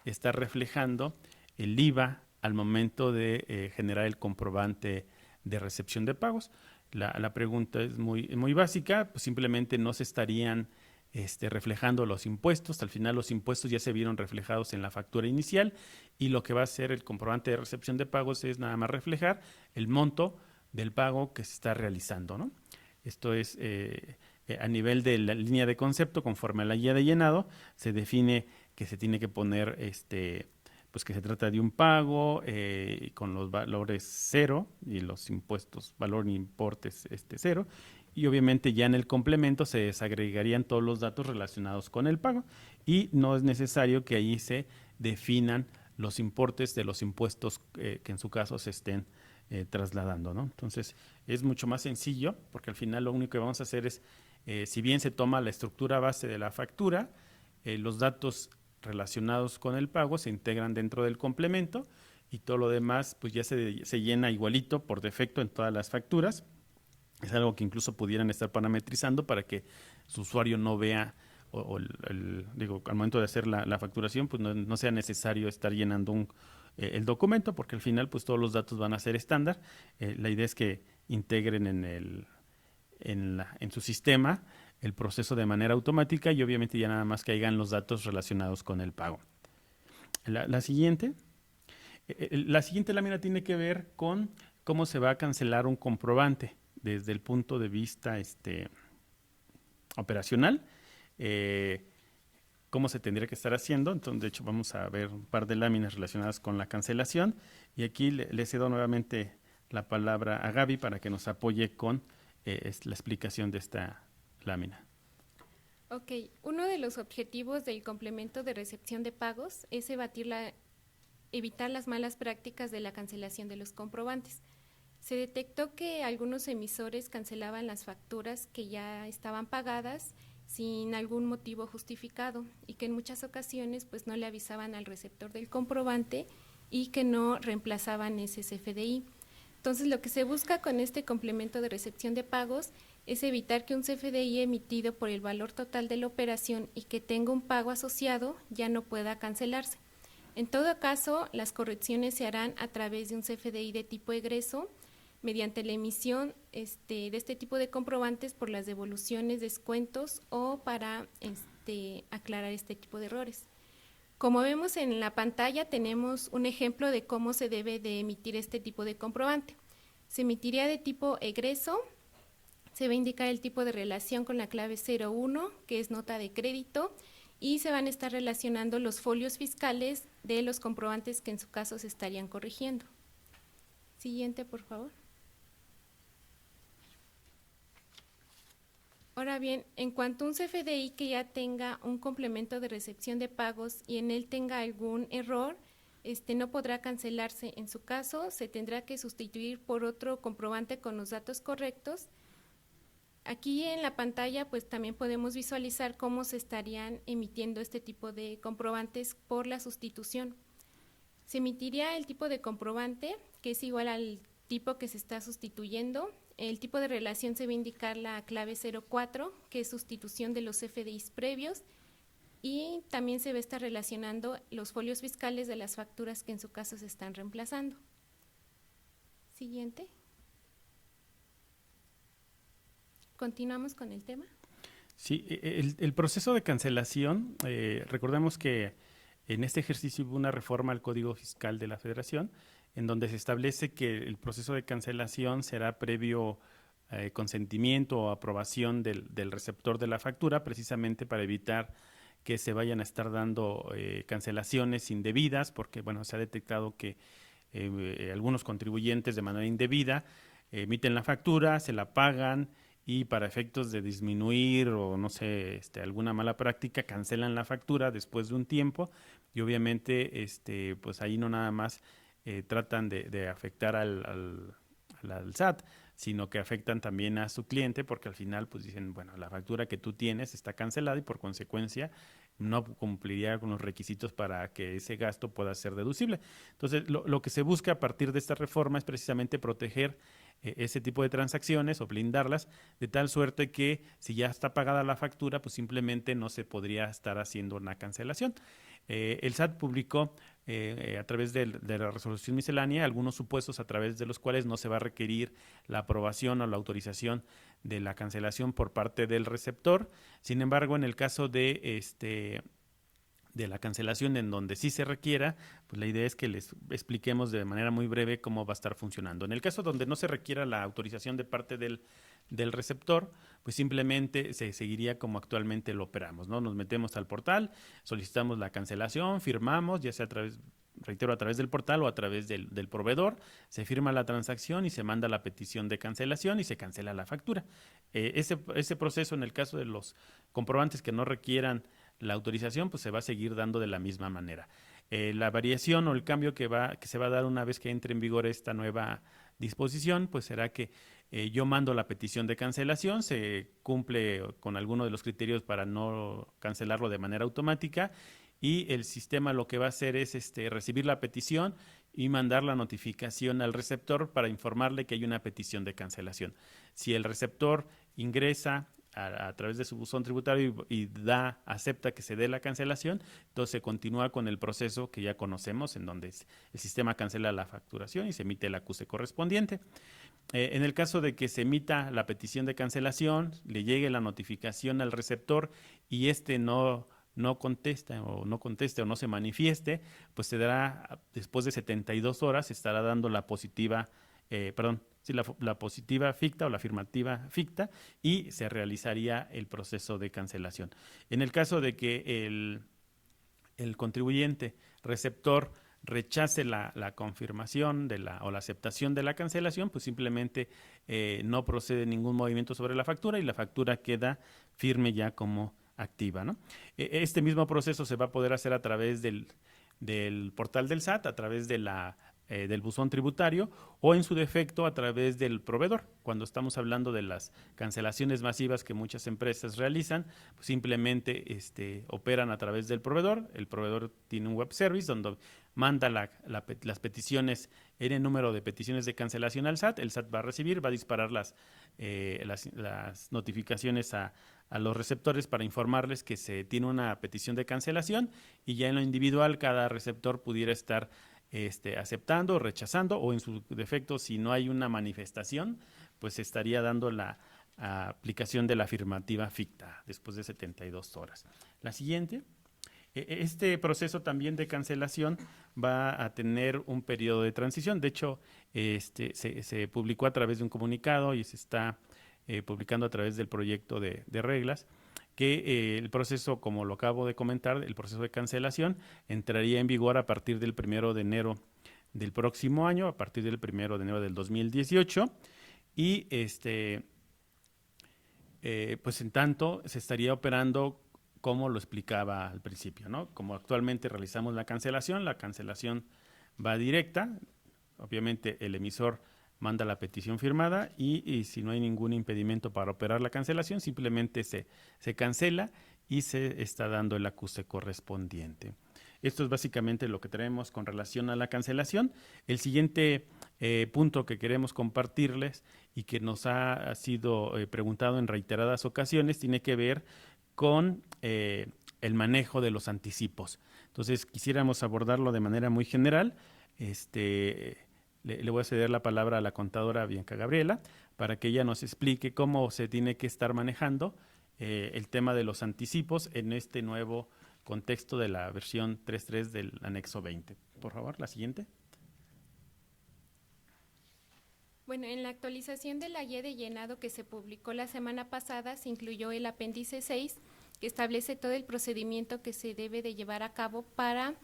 estar reflejando el IVA al momento de generar el comprobante de recepción de pagos. La pregunta es muy básica, pues simplemente no se estarían reflejando los impuestos. Al final los impuestos ya se vieron reflejados en la factura inicial, y lo que va a hacer el comprobante de recepción de pagos es nada más reflejar el monto del pago que se está realizando, ¿no? Esto es A nivel de la línea de concepto, conforme a la guía de llenado, se define que se tiene que poner pues que se trata de un pago con los valores cero y los impuestos, valor y importes cero. Y obviamente ya en el complemento se desagregarían todos los datos relacionados con el pago y no es necesario que ahí se definan los importes de los impuestos que en su caso se estén trasladando, ¿no? Entonces es mucho más sencillo porque al final lo único que vamos a hacer es, si bien se toma la estructura base de la factura, los datos relacionados con el pago se integran dentro del complemento y todo lo demás pues ya se llena igualito por defecto en todas las facturas. Es algo que incluso pudieran estar parametrizando para que su usuario no vea digo, al momento de hacer la facturación, pues no sea necesario estar llenando el documento, porque al final pues todos los datos van a ser estándar. La idea es que integren en su sistema el proceso de manera automática y obviamente ya nada más caigan los datos relacionados con el pago. La siguiente lámina tiene que ver con cómo se va a cancelar un comprobante desde el punto de vista operacional, cómo se tendría que estar haciendo. Entonces, de hecho, vamos a ver un par de láminas relacionadas con la cancelación y aquí le cedo nuevamente la palabra a Gaby para que nos apoye con la explicación de esta lámina. Ok, uno de los objetivos del complemento de recepción de pagos es evitar las malas prácticas de la cancelación de los comprobantes. Se detectó que algunos emisores cancelaban las facturas que ya estaban pagadas sin algún motivo justificado y que en muchas ocasiones pues no le avisaban al receptor del comprobante y que no reemplazaban ese CFDI. Entonces, lo que se busca con este complemento de recepción de pagos es evitar que un CFDI emitido por el valor total de la operación y que tenga un pago asociado ya no pueda cancelarse. En todo caso, las correcciones se harán a través de un CFDI de tipo egreso mediante la emisión de este tipo de comprobantes por las devoluciones, descuentos o para aclarar este tipo de errores. Como vemos en la pantalla, tenemos un ejemplo de cómo se debe de emitir este tipo de comprobante. Se emitiría de tipo egreso, se va a indicar el tipo de relación con la clave 01, que es nota de crédito, y se van a estar relacionando los folios fiscales de los comprobantes que en su caso se estarían corrigiendo. Siguiente, por favor. Ahora bien, en cuanto a un CFDI que ya tenga un complemento de recepción de pagos y en él tenga algún error, no podrá cancelarse. En su caso, se tendrá que sustituir por otro comprobante con los datos correctos. Aquí en la pantalla pues también podemos visualizar cómo se estarían emitiendo este tipo de comprobantes por la sustitución. Se emitiría el tipo de comprobante que es igual al tipo que se está sustituyendo. El tipo de relación se va a indicar la clave 04, que es sustitución de los CFDIs previos, y también se va a estar relacionando los folios fiscales de las facturas que en su caso se están reemplazando. Siguiente. ¿Continuamos con el tema? Sí, el proceso de cancelación, recordemos que en este ejercicio hubo una reforma al Código Fiscal de la Federación, en donde se establece que el proceso de cancelación será previo consentimiento o aprobación del receptor de la factura, precisamente para evitar que se vayan a estar dando cancelaciones indebidas, porque bueno, se ha detectado que algunos contribuyentes de manera indebida emiten la factura, se la pagan y para efectos de disminuir o no sé, alguna mala práctica, cancelan la factura después de un tiempo y obviamente pues ahí no nada más tratan de afectar al SAT, sino que afectan también a su cliente porque al final pues dicen, bueno, la factura que tú tienes está cancelada y por consecuencia no cumpliría con los requisitos para que ese gasto pueda ser deducible. Entonces, lo que se busca a partir de esta reforma es precisamente proteger ese tipo de transacciones o blindarlas de tal suerte que si ya está pagada la factura, pues simplemente no se podría estar haciendo una cancelación. El SAT publicó a través de la resolución miscelánea algunos supuestos a través de los cuales no se va a requerir la aprobación o la autorización de la cancelación por parte del receptor. Sin embargo, en el caso de la cancelación en donde sí se requiera, pues la idea es que les expliquemos de manera muy breve cómo va a estar funcionando. En el caso donde no se requiera la autorización de parte del del receptor, pues simplemente se seguiría como actualmente lo operamos, ¿no? Nos metemos al portal, solicitamos la cancelación, firmamos, ya sea a través, reitero, a través del portal o a través del proveedor, se firma la transacción y se manda la petición de cancelación y se cancela la factura. Ese proceso, en el caso de los comprobantes que no requieran la autorización, pues se va a seguir dando de la misma manera. La variación o el cambio que se va a dar una vez que entre en vigor esta nueva disposición, pues será que yo mando la petición de cancelación, se cumple con alguno de los criterios para no cancelarlo de manera automática, y el sistema lo que va a hacer es recibir la petición y mandar la notificación al receptor para informarle que hay una petición de cancelación. Si el receptor ingresa a través de su buzón tributario y acepta que se dé la cancelación, entonces se continúa con el proceso que ya conocemos, en donde el sistema cancela la facturación y se emite el acuse correspondiente. En el caso de que se emita la petición de cancelación, le llegue la notificación al receptor y no conteste o no se manifieste, pues se dará, después de 72 horas, se estará dando la positiva, la positiva ficta o la afirmativa ficta, y se realizaría el proceso de cancelación. En el caso de que el contribuyente receptor rechace la confirmación o la aceptación de la cancelación, pues simplemente no procede ningún movimiento sobre la factura y la factura queda firme ya como activa, ¿no? Este mismo proceso se va a poder hacer a través del portal del SAT, a través del buzón tributario, o en su defecto a través del proveedor. Cuando estamos hablando de las cancelaciones masivas que muchas empresas realizan, pues simplemente operan a través del proveedor. El proveedor tiene un web service donde manda las peticiones, en el número de peticiones de cancelación al SAT. El SAT va a recibir, va a disparar las notificaciones a los receptores para informarles que se tiene una petición de cancelación, y ya en lo individual cada receptor pudiera estar aceptando, rechazando, o en su defecto, si no hay una manifestación, pues se estaría dando la aplicación de la afirmativa ficta después de 72 horas. La siguiente. Este proceso también de cancelación va a tener un periodo de transición. De hecho, se publicó a través de un comunicado y se está publicando a través del proyecto de reglas, que el proceso, como lo acabo de comentar, el proceso de cancelación entraría en vigor a partir del 1 de enero del próximo año, a partir del 1 de enero del 2018, y pues en tanto se estaría operando como lo explicaba al principio, ¿no? Como actualmente realizamos la cancelación va directa, obviamente el emisor manda la petición firmada y si no hay ningún impedimento para operar la cancelación, simplemente se cancela y se está dando el acuse correspondiente. Esto es básicamente lo que tenemos con relación a la cancelación. El siguiente punto que queremos compartirles y que nos ha sido preguntado en reiteradas ocasiones tiene que ver con el manejo de los anticipos. Entonces, quisiéramos abordarlo de manera muy general. Le voy a ceder la palabra a la contadora Bianca Gabriela para que ella nos explique cómo se tiene que estar manejando el tema de los anticipos en este nuevo contexto de la versión 3.3 del anexo 20. Por favor, la siguiente. Bueno, en la actualización de la guía de llenado que se publicó la semana pasada, se incluyó el apéndice 6, que establece todo el procedimiento que se debe de llevar a cabo para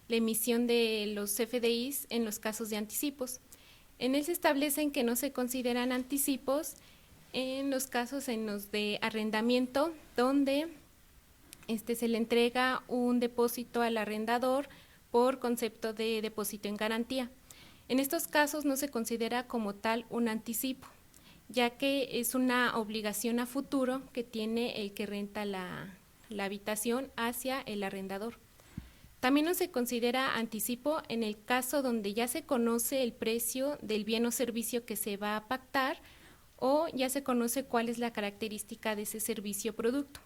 la emisión de los CFDIs en los casos de anticipos. En él se establecen que no se consideran anticipos en los casos en los de arrendamiento, donde se le entrega un depósito al arrendador por concepto de depósito en garantía. En estos casos no se considera como tal un anticipo, ya que es una obligación a futuro que tiene el que renta la habitación hacia el arrendador. También no se considera anticipo en el caso donde ya se conoce el precio del bien o servicio que se va a pactar o ya se conoce cuál es la característica de ese servicio o producto.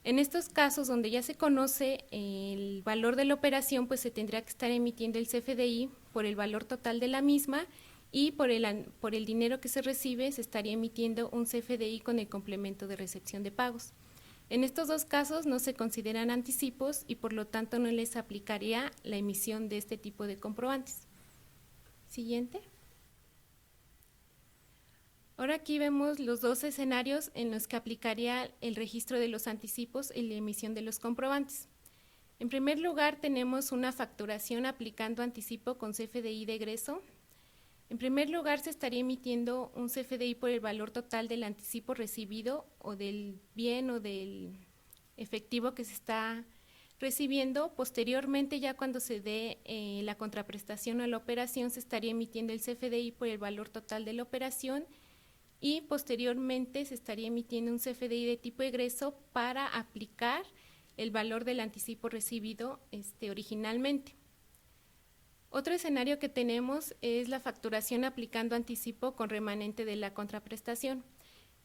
En estos casos donde ya se conoce el valor de la operación, pues se tendría que estar emitiendo el CFDI por el valor total de la misma y por el dinero que se recibe se estaría emitiendo un CFDI con el complemento de recepción de pagos. En estos dos casos no se consideran anticipos y por lo tanto no les aplicaría la emisión de este tipo de comprobantes. Siguiente. Ahora aquí vemos los dos escenarios en los que aplicaría el registro de los anticipos y la emisión de los comprobantes. En primer lugar, tenemos una facturación aplicando anticipo con CFDI de egreso. En primer lugar, se estaría emitiendo un CFDI por el valor total del anticipo recibido o del bien o del efectivo que se está recibiendo. Posteriormente, ya cuando se dé la contraprestación a la operación, se estaría emitiendo el CFDI por el valor total de la operación y posteriormente se estaría emitiendo un CFDI de tipo egreso para aplicar el valor del anticipo recibido originalmente. Otro escenario que tenemos es la facturación aplicando anticipo con remanente de la contraprestación.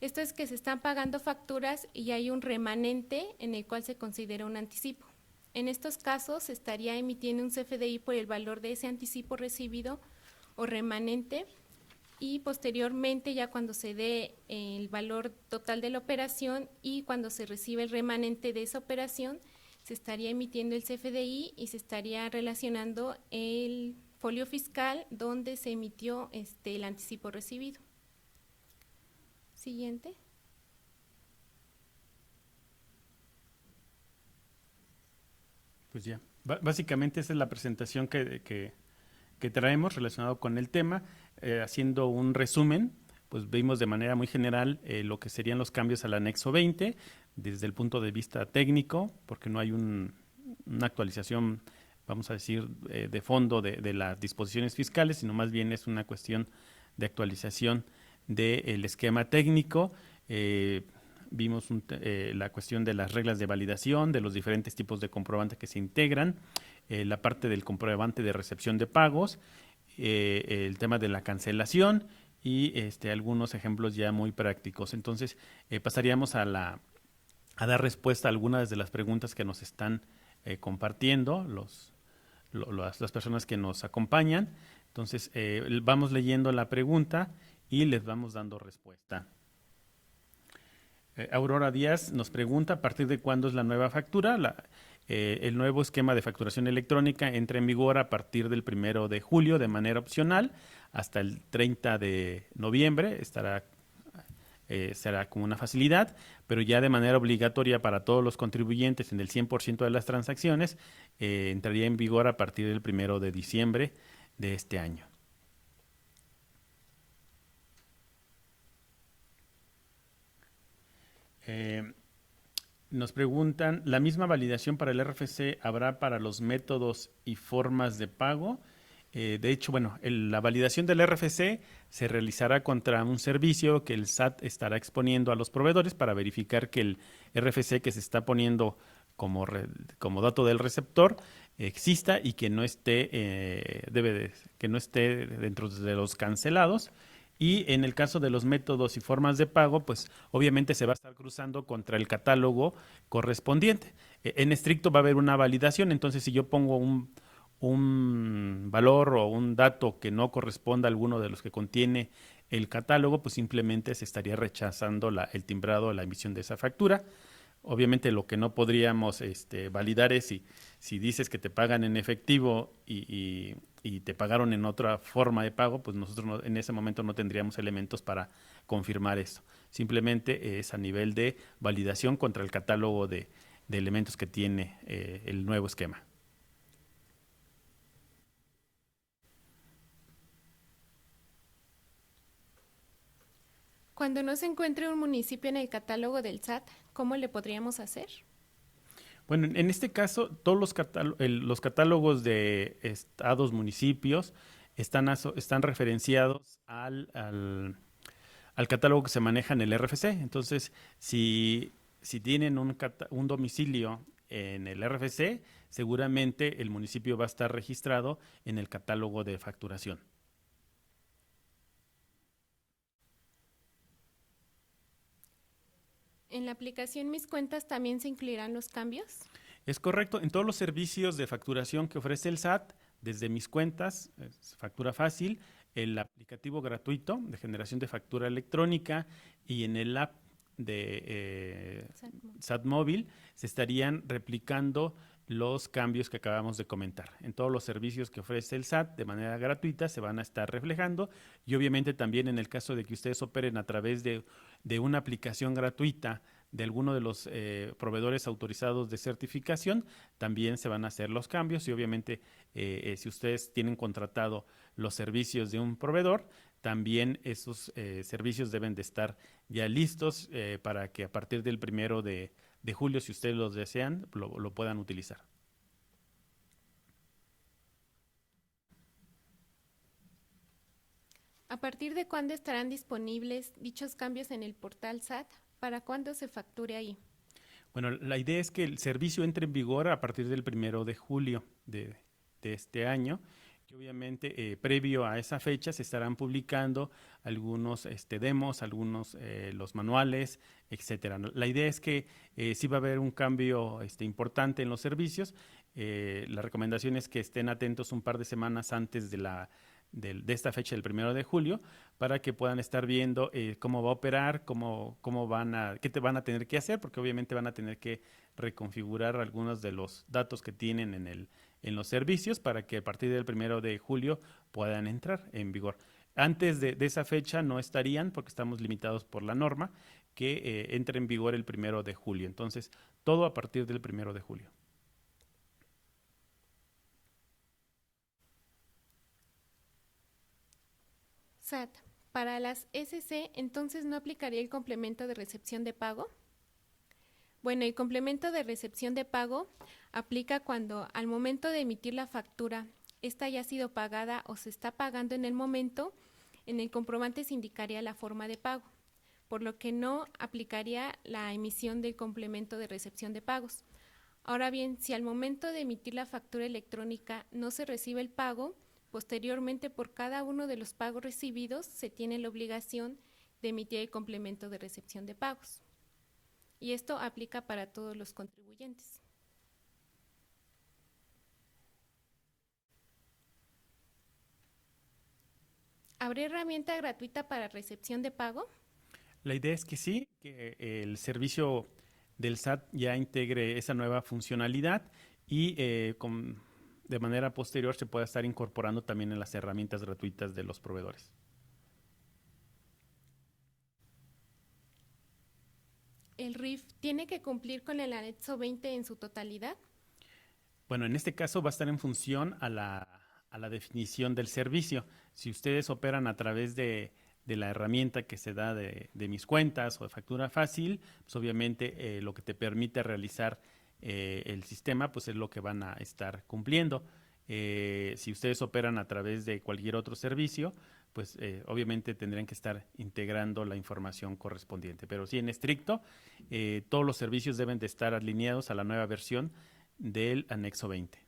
Esto es que se están pagando facturas y hay un remanente en el cual se considera un anticipo. En estos casos se estaría emitiendo un CFDI por el valor de ese anticipo recibido o remanente y posteriormente ya cuando se dé el valor total de la operación y cuando se recibe el remanente de esa operación, se estaría emitiendo el CFDI y se estaría relacionando el folio fiscal donde se emitió el anticipo recibido. Siguiente. Pues ya, básicamente esa es la presentación que traemos relacionado con el tema. Haciendo un resumen, pues vimos de manera muy general lo que serían los cambios al anexo 20 desde el punto de vista técnico, porque no hay una actualización, vamos a decir, de fondo de las disposiciones fiscales, sino más bien es una cuestión de actualización del esquema técnico. Vimos la cuestión de las reglas de validación, de los diferentes tipos de comprobante que se integran, la parte del comprobante de recepción de pagos, el tema de la cancelación y algunos ejemplos ya muy prácticos. Entonces, pasaríamos a dar respuesta a algunas de las preguntas que nos están compartiendo las personas que nos acompañan. Entonces, vamos leyendo la pregunta y les vamos dando respuesta. Aurora Díaz nos pregunta, ¿a partir de cuándo es la nueva factura? El nuevo esquema de facturación electrónica entra en vigor a partir del 1 de julio de manera opcional hasta el 30 de noviembre. Será como una facilidad, pero ya de manera obligatoria para todos los contribuyentes en el 100% de las transacciones, entraría en vigor a partir del 1 de diciembre de este año. Nos preguntan, ¿la misma validación para el RFC habrá para los métodos y formas de pago? De hecho, bueno, la validación del RFC se realizará contra un servicio que el SAT estará exponiendo a los proveedores para verificar que el RFC que se está poniendo como dato del receptor exista y que no esté, que no esté dentro de los cancelados. Y en el caso de los métodos y formas de pago, pues obviamente se va a estar cruzando contra el catálogo correspondiente. En estricto va a haber una validación, entonces si yo pongo un valor o un dato que no corresponda a alguno de los que contiene el catálogo, pues simplemente se estaría rechazando el timbrado o la emisión de esa factura. Obviamente lo que no podríamos validar es si dices que te pagan en efectivo y te pagaron en otra forma de pago, pues nosotros en ese momento no tendríamos elementos para confirmar eso. Simplemente es a nivel de validación contra el catálogo de elementos que tiene el nuevo esquema. Cuando no se encuentre un municipio en el catálogo del SAT, ¿cómo le podríamos hacer? Bueno, en este caso, todos los catálogos de estados, municipios, están referenciados al catálogo que se maneja en el RFC. Entonces, si tienen un domicilio en el RFC, seguramente el municipio va a estar registrado en el catálogo de facturación. ¿En la aplicación Mis Cuentas también se incluirán los cambios? Es correcto. En todos los servicios de facturación que ofrece el SAT, desde Mis Cuentas, Factura Fácil, el aplicativo gratuito de generación de factura electrónica y en el app de SAT Móvil, se estarían replicando los cambios que acabamos de comentar. En todos los servicios que ofrece el SAT de manera gratuita se van a estar reflejando y obviamente también en el caso de que ustedes operen a través de una aplicación gratuita de alguno de los proveedores autorizados de certificación, también se van a hacer los cambios y obviamente si ustedes tienen contratado los servicios de un proveedor, también esos servicios deben de estar ya listos para que a partir del 1 de julio, si ustedes los desean, lo puedan utilizar. ¿A partir de cuándo estarán disponibles dichos cambios en el portal SAT? ¿Para cuándo se facture ahí? Bueno, la idea es que el servicio entre en vigor a partir del 1 de julio de este año. Y obviamente, previo a esa fecha se estarán publicando algunos demos, algunos los manuales, etcétera, ¿no? La idea es que sí va a haber un cambio importante en los servicios. La recomendación es que estén atentos un par de semanas antes de esta fecha del 1 de julio para que puedan estar viendo cómo va a operar, qué te van a tener que hacer, porque obviamente van a tener que reconfigurar algunos de los datos que tienen en los servicios para que a partir del 1 de julio puedan entrar en vigor. Antes de esa fecha no estarían porque estamos limitados por la norma que entre en vigor el 1 de julio. Entonces, todo a partir del 1 de julio. SAT, para las SC, entonces no aplicaría el complemento de recepción de pago. Bueno, el complemento de recepción de pago aplica cuando al momento de emitir la factura, esta ya ha sido pagada o se está pagando en el momento, en el comprobante se indicaría la forma de pago, por lo que no aplicaría la emisión del complemento de recepción de pagos. Ahora bien, si al momento de emitir la factura electrónica no se recibe el pago, posteriormente por cada uno de los pagos recibidos se tiene la obligación de emitir el complemento de recepción de pagos. Y esto aplica para todos los contribuyentes. ¿Habrá herramienta gratuita para recepción de pago? La idea es que sí, que el servicio del SAT ya integre esa nueva funcionalidad y de manera posterior se pueda estar incorporando también en las herramientas gratuitas de los proveedores. ¿El RIF tiene que cumplir con el anexo 20 en su totalidad? Bueno, en este caso va a estar en función a la definición del servicio. Si ustedes operan a través de la herramienta que se da de mis cuentas o de factura fácil, pues obviamente lo que te permite realizar el sistema, pues es lo que van a estar cumpliendo. Si ustedes operan a través de cualquier otro servicio, pues obviamente tendrían que estar integrando la información correspondiente. Pero sí, en estricto, todos los servicios deben de estar alineados a la nueva versión del anexo 20.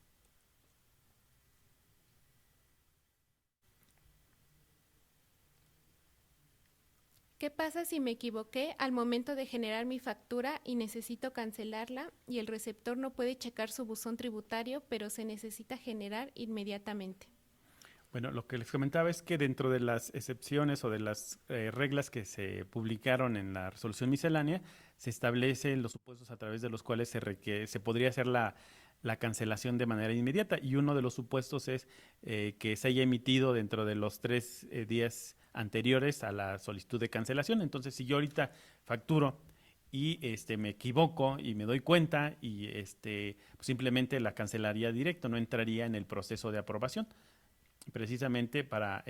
¿Qué pasa si me equivoqué al momento de generar mi factura y necesito cancelarla y el receptor no puede checar su buzón tributario, pero se necesita generar inmediatamente? Bueno, lo que les comentaba es que dentro de las excepciones o de las reglas que se publicaron en la resolución miscelánea, se establecen los supuestos a través de los cuales se podría hacer la cancelación de manera inmediata. Y uno de los supuestos es que se haya emitido dentro de los 3 días anteriores a la solicitud de cancelación. Entonces, si yo ahorita facturo y me equivoco y me doy cuenta y pues simplemente la cancelaría directo, no entraría en el proceso de aprobación, precisamente para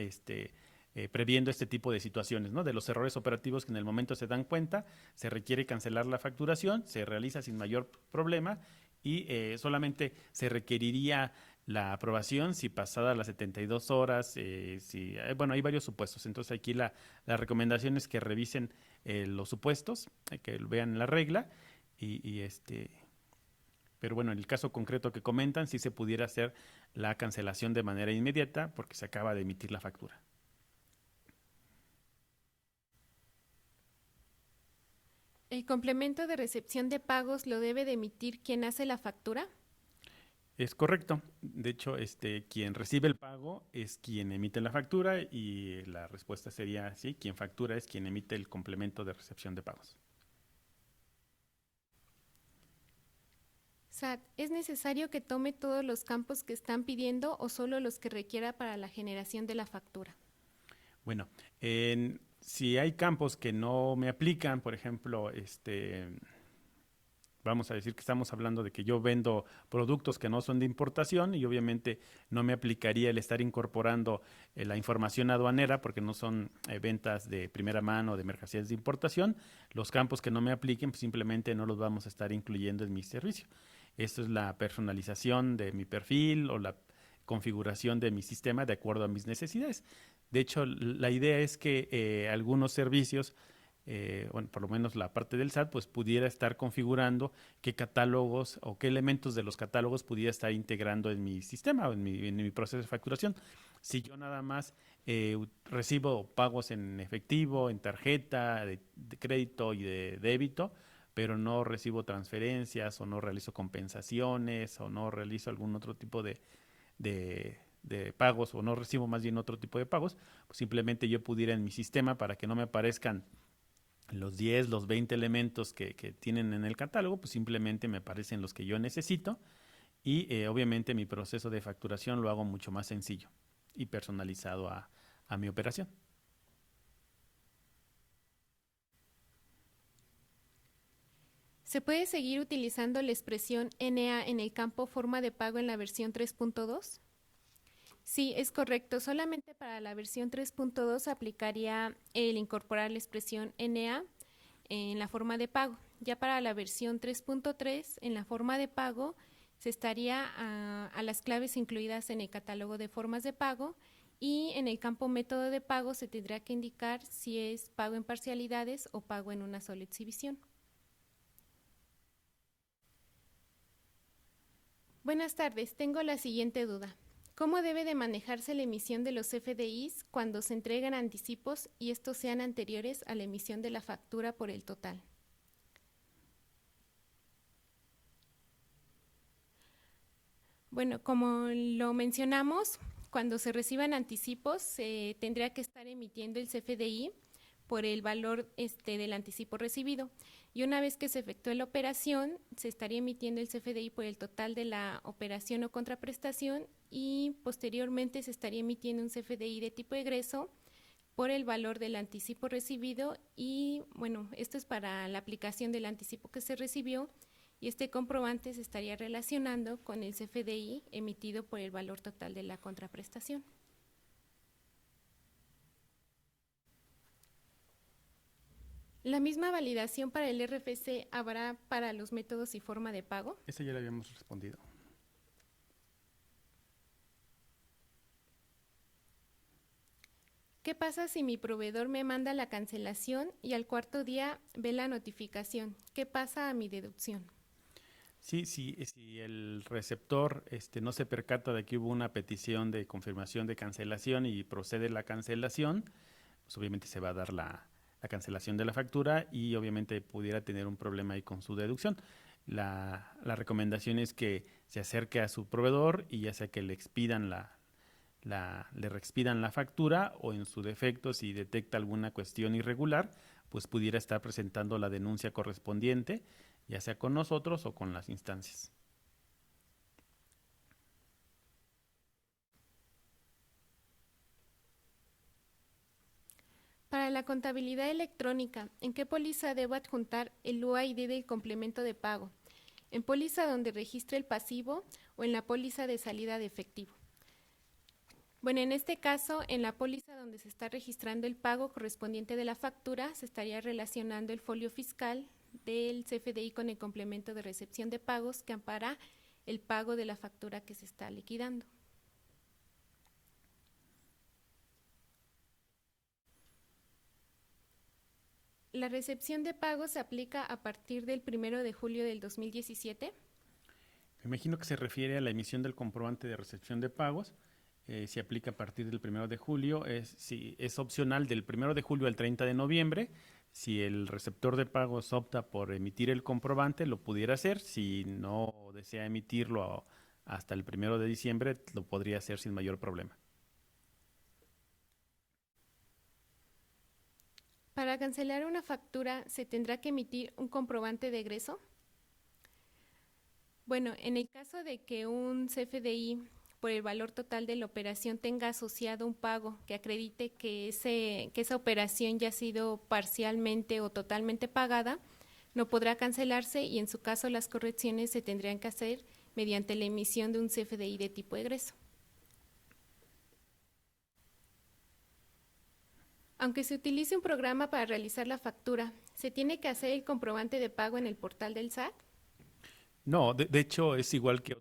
previendo este tipo de situaciones, ¿no? De los errores operativos que en el momento se dan cuenta, se requiere cancelar la facturación, se realiza sin mayor problema y solamente se requeriría la aprobación si pasada las 72 horas, bueno, hay varios supuestos. Entonces aquí la recomendación es que revisen los supuestos, que vean la regla pero bueno, en el caso concreto que comentan, sí se pudiera hacer la cancelación de manera inmediata porque se acaba de emitir la factura. ¿El complemento de recepción de pagos lo debe de emitir quien hace la factura? Es correcto. De hecho, quien recibe el pago es quien emite la factura y la respuesta sería sí, quien factura es quien emite el complemento de recepción de pagos. SAT, ¿es necesario que tome todos los campos que están pidiendo o solo los que requiera para la generación de la factura? Bueno, si hay campos que no me aplican, por ejemplo, vamos a decir que estamos hablando de que yo vendo productos que no son de importación y obviamente no me aplicaría el estar incorporando la información aduanera porque no son ventas de primera mano de mercancías de importación. Los campos que no me apliquen, pues simplemente no los vamos a estar incluyendo en mi servicio. Esto es la personalización de mi perfil o la configuración de mi sistema de acuerdo a mis necesidades. De hecho, la idea es que algunos servicios, bueno, por lo menos la parte del SAT, pues pudiera estar configurando qué catálogos o qué elementos de los catálogos pudiera estar integrando en mi sistema o en mi proceso de facturación. Si yo nada más recibo pagos en efectivo, en tarjeta de crédito y de débito, pero no recibo transferencias o no realizo compensaciones o no realizo algún otro tipo de pagos o no recibo más bien otro tipo de pagos, pues simplemente yo pudiera en mi sistema para que no me aparezcan los 10, los 20 elementos que tienen en el catálogo, pues simplemente me aparecen los que yo necesito y obviamente mi proceso de facturación lo hago mucho más sencillo y personalizado a mi operación. ¿Se puede seguir utilizando la expresión NA en el campo forma de pago en la versión 3.2? Sí, es correcto. Solamente para la versión 3.2 aplicaría el incorporar la expresión NA en la forma de pago. Ya para la versión 3.3, en la forma de pago, se estaría a las claves incluidas en el catálogo de formas de pago y en el campo método de pago se tendrá que indicar si es pago en parcialidades o pago en una sola exhibición. Buenas tardes, tengo la siguiente duda. ¿Cómo debe de manejarse la emisión de los FDIs cuando se entregan anticipos y estos sean anteriores a la emisión de la factura por el total? Bueno, como lo mencionamos, cuando se reciban anticipos se tendría que estar emitiendo el CFDI por el valor del anticipo recibido. Y una vez que se efectúe la operación, se estaría emitiendo el CFDI por el total de la operación o contraprestación y posteriormente se estaría emitiendo un CFDI de tipo egreso por el valor del anticipo recibido y bueno, esto es para la aplicación del anticipo que se recibió y este comprobante se estaría relacionando con el CFDI emitido por el valor total de la contraprestación. ¿La misma validación para el RFC habrá para los métodos y forma de pago? Esa ya la habíamos respondido. ¿Qué pasa si mi proveedor me manda la cancelación y al cuarto día ve la notificación? ¿Qué pasa a mi deducción? Sí, sí, si el receptor no se percata de que hubo una petición de confirmación de cancelación y procede la cancelación, pues obviamente se va a dar la cancelación de la factura y obviamente pudiera tener un problema ahí con su deducción. La recomendación es que se acerque a su proveedor y ya sea que le expidan le reexpidan la factura o en su defecto, si detecta alguna cuestión irregular, pues pudiera estar presentando la denuncia correspondiente, ya sea con nosotros o con las instancias. Para la contabilidad electrónica, ¿en qué póliza debo adjuntar el UID del complemento de pago? ¿En póliza donde registre el pasivo o en la póliza de salida de efectivo? Bueno, en este caso, en la póliza donde se está registrando el pago correspondiente de la factura, se estaría relacionando el folio fiscal del CFDI con el complemento de recepción de pagos que ampara el pago de la factura que se está liquidando. ¿La recepción de pagos se aplica a partir del 1 de julio del 2017? Me imagino que se refiere a la emisión del comprobante de recepción de pagos. Se aplica a partir del 1 de julio. Es opcional del 1 de julio al 30 de noviembre. Si el receptor de pagos opta por emitir el comprobante, lo pudiera hacer. Si no desea emitirlo hasta el 1 de diciembre, lo podría hacer sin mayor problema. Para cancelar una factura, ¿se tendrá que emitir un comprobante de egreso? Bueno, en el caso de que un CFDI por el valor total de la operación tenga asociado un pago que acredite que esa operación ya ha sido parcialmente o totalmente pagada, no podrá cancelarse y en su caso las correcciones se tendrían que hacer mediante la emisión de un CFDI de tipo egreso. Aunque se utilice un programa para realizar la factura, ¿se tiene que hacer el comprobante de pago en el portal del SAT? No, de hecho es igual que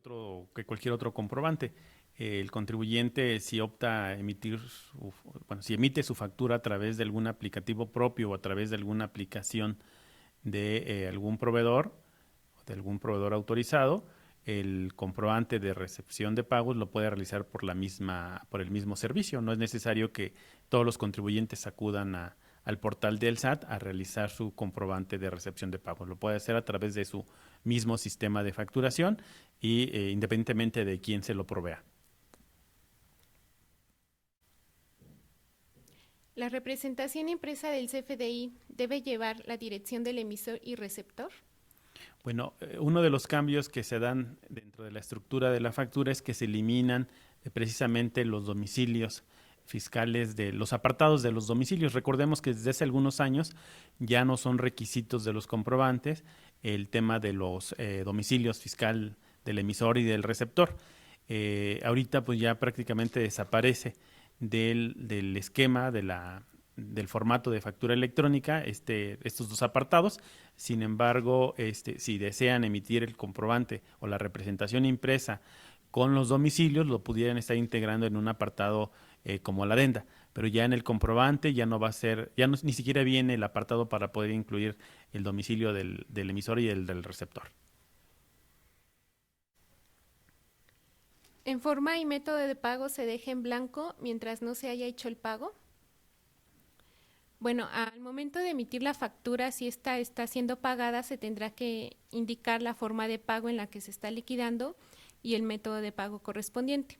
cualquier otro comprobante. El contribuyente, si opta a emitir, bueno, si emite su factura a través de algún aplicativo propio o a través de alguna aplicación de algún proveedor autorizado, el comprobante de recepción de pagos lo puede realizar por el mismo servicio. No es necesario que todos los contribuyentes acudan al portal del SAT a realizar su comprobante de recepción de pagos. Lo puede hacer a través de su mismo sistema de facturación y independientemente de quién se lo provea. ¿La representación impresa del CFDI debe llevar la dirección del emisor y receptor? Bueno, uno de los cambios que se dan dentro de la estructura de la factura es que se eliminan precisamente los domicilios fiscales de los apartados de los domicilios. Recordemos que desde hace algunos años ya no son requisitos de los comprobantes el tema de los domicilios fiscal del emisor y del receptor. Ahorita pues ya prácticamente desaparece del esquema del formato de factura electrónica estos dos apartados. Sin embargo, si desean emitir el comprobante o la representación impresa con los domicilios, lo pudieran estar integrando en un apartado como la adenda, pero ya en el comprobante ya no va a ser, ni siquiera viene el apartado para poder incluir el domicilio del emisor y el del receptor. ¿En forma y método de pago se deja en blanco mientras no se haya hecho el pago? Bueno, al momento de emitir la factura, si esta está siendo pagada, se tendrá que indicar la forma de pago en la que se está liquidando y el método de pago correspondiente.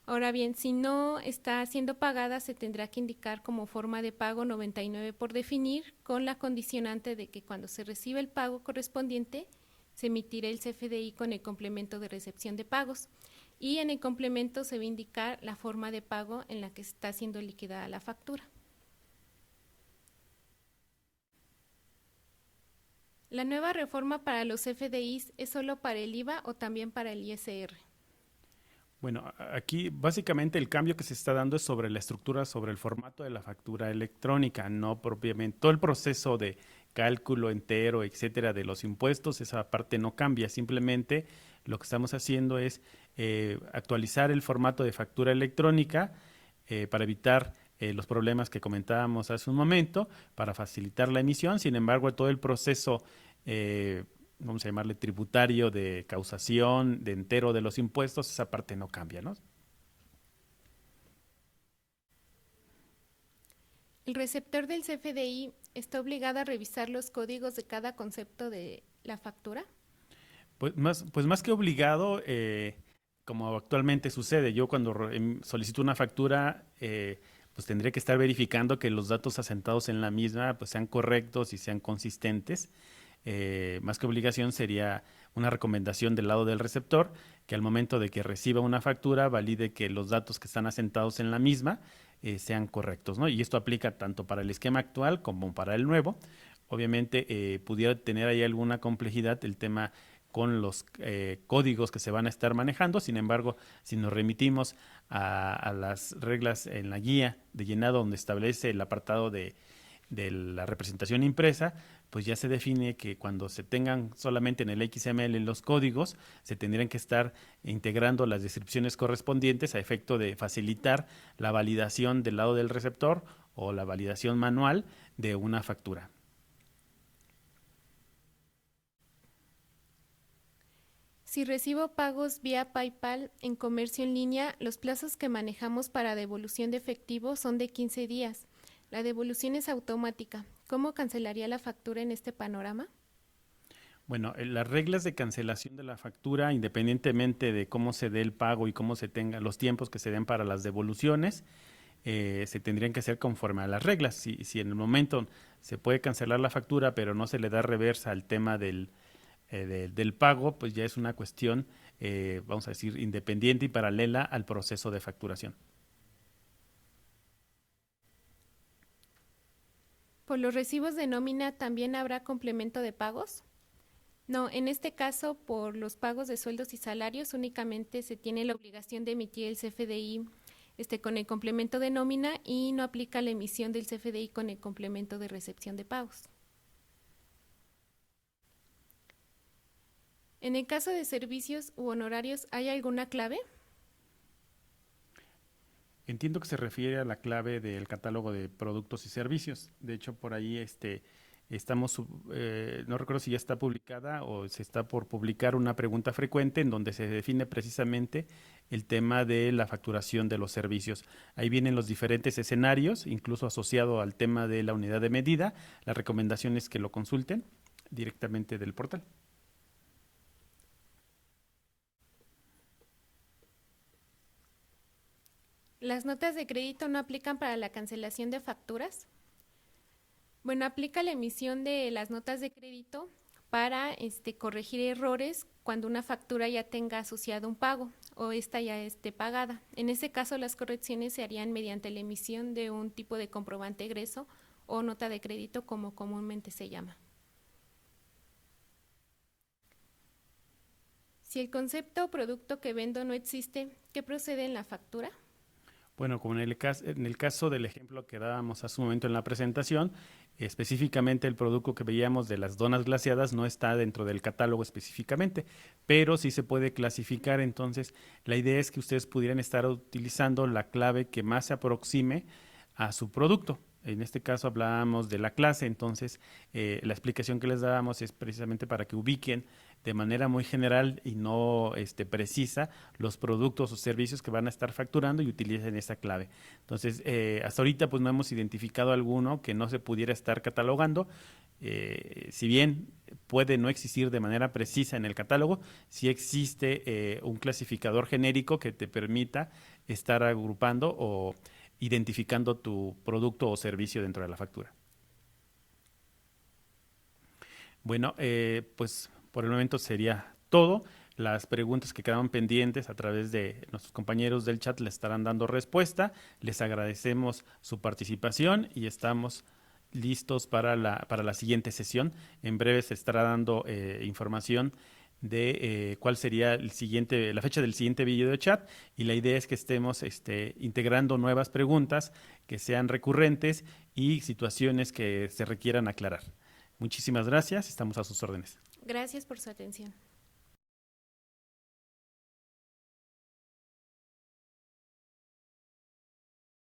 Ahora bien, si no está siendo pagada, se tendrá que indicar como forma de pago 99 por definir, con la condicionante de que cuando se reciba el pago correspondiente, se emitirá el CFDI con el complemento de recepción de pagos. Y en el complemento se va a indicar la forma de pago en la que está siendo liquidada la factura. ¿La nueva reforma para los CFDIs es solo para el IVA o también para el ISR? Bueno, aquí básicamente el cambio que se está dando es sobre la estructura, sobre el formato de la factura electrónica, no propiamente todo el proceso de cálculo entero, etcétera, de los impuestos, esa parte no cambia, simplemente lo que estamos haciendo es actualizar el formato de factura electrónica para evitar los problemas que comentábamos hace un momento, para facilitar la emisión. Sin embargo, todo el proceso vamos a llamarle tributario, de causación, de entero de los impuestos, esa parte no cambia, ¿no? ¿El receptor del CFDI está obligado a revisar los códigos de cada concepto de la factura? Pues más que obligado, como actualmente sucede, yo cuando solicito una factura, pues tendría que estar verificando que los datos asentados en la misma pues sean correctos y sean consistentes. Más que obligación sería una recomendación del lado del receptor que al momento de que reciba una factura valide que los datos que están asentados en la misma sean correctos, ¿no? Y esto aplica tanto para el esquema actual como para el nuevo. Obviamente pudiera tener ahí alguna complejidad el tema con los códigos que se van a estar manejando. Sin embargo, si nos remitimos a las reglas en la guía de llenado donde establece el apartado de la representación impresa, pues ya se define que cuando se tengan solamente en el XML los códigos, se tendrían que estar integrando las descripciones correspondientes a efecto de facilitar la validación del lado del receptor o la validación manual de una factura. Si recibo pagos vía PayPal en comercio en línea, los plazos que manejamos para devolución de efectivo son de 15 días. La devolución es automática. ¿Cómo cancelaría la factura en este panorama? Bueno, las reglas de cancelación de la factura, independientemente de cómo se dé el pago y cómo se tenga los tiempos que se den para las devoluciones, se tendrían que hacer conforme a las reglas. Si en el momento se puede cancelar la factura, pero no se le da reversa al tema del pago, pues ya es una cuestión, vamos a decir, independiente y paralela al proceso de facturación. ¿Por los recibos de nómina también habrá complemento de pagos? No, en este caso, por los pagos de sueldos y salarios, únicamente se tiene la obligación de emitir el CFDI con el complemento de nómina y no aplica la emisión del CFDI con el complemento de recepción de pagos. En el caso de servicios u honorarios, ¿hay alguna clave? Entiendo que se refiere a la clave del catálogo de productos y servicios. De hecho, por ahí estamos, no recuerdo si ya está publicada o se está por publicar una pregunta frecuente en donde se define precisamente el tema de la facturación de los servicios. Ahí vienen los diferentes escenarios, incluso asociado al tema de la unidad de medida. La recomendación es que lo consulten directamente del portal. ¿Las notas de crédito no aplican para la cancelación de facturas? Bueno, aplica la emisión de las notas de crédito para corregir errores cuando una factura ya tenga asociado un pago o esta ya esté pagada. En ese caso, las correcciones se harían mediante la emisión de un tipo de comprobante egreso o nota de crédito, como comúnmente se llama. Si el concepto o producto que vendo no existe, ¿qué procede en la factura? Bueno, como en el caso del ejemplo que dábamos hace un momento en la presentación, específicamente el producto que veíamos de las donas glaseadas no está dentro del catálogo específicamente, pero sí se puede clasificar. Entonces, la idea es que ustedes pudieran estar utilizando la clave que más se aproxime a su producto. En este caso hablábamos de la clase, entonces la explicación que les dábamos es precisamente para que ubiquen de manera muy general y no precisa los productos o servicios que van a estar facturando y utilicen esa clave. Entonces, hasta ahorita pues no hemos identificado alguno que no se pudiera estar catalogando. Si bien puede no existir de manera precisa en el catálogo, sí existe un clasificador genérico que te permita estar agrupando o identificando tu producto o servicio dentro de la factura. Bueno, pues por el momento sería todo. Las preguntas que quedaban pendientes a través de nuestros compañeros del chat les estarán dando respuesta. Les agradecemos su participación y estamos listos para la siguiente sesión. En breve se estará dando información de cuál sería la fecha del siguiente video de chat, y la idea es que estemos integrando nuevas preguntas que sean recurrentes y situaciones que se requieran aclarar. Muchísimas gracias, estamos a sus órdenes. Gracias por su atención.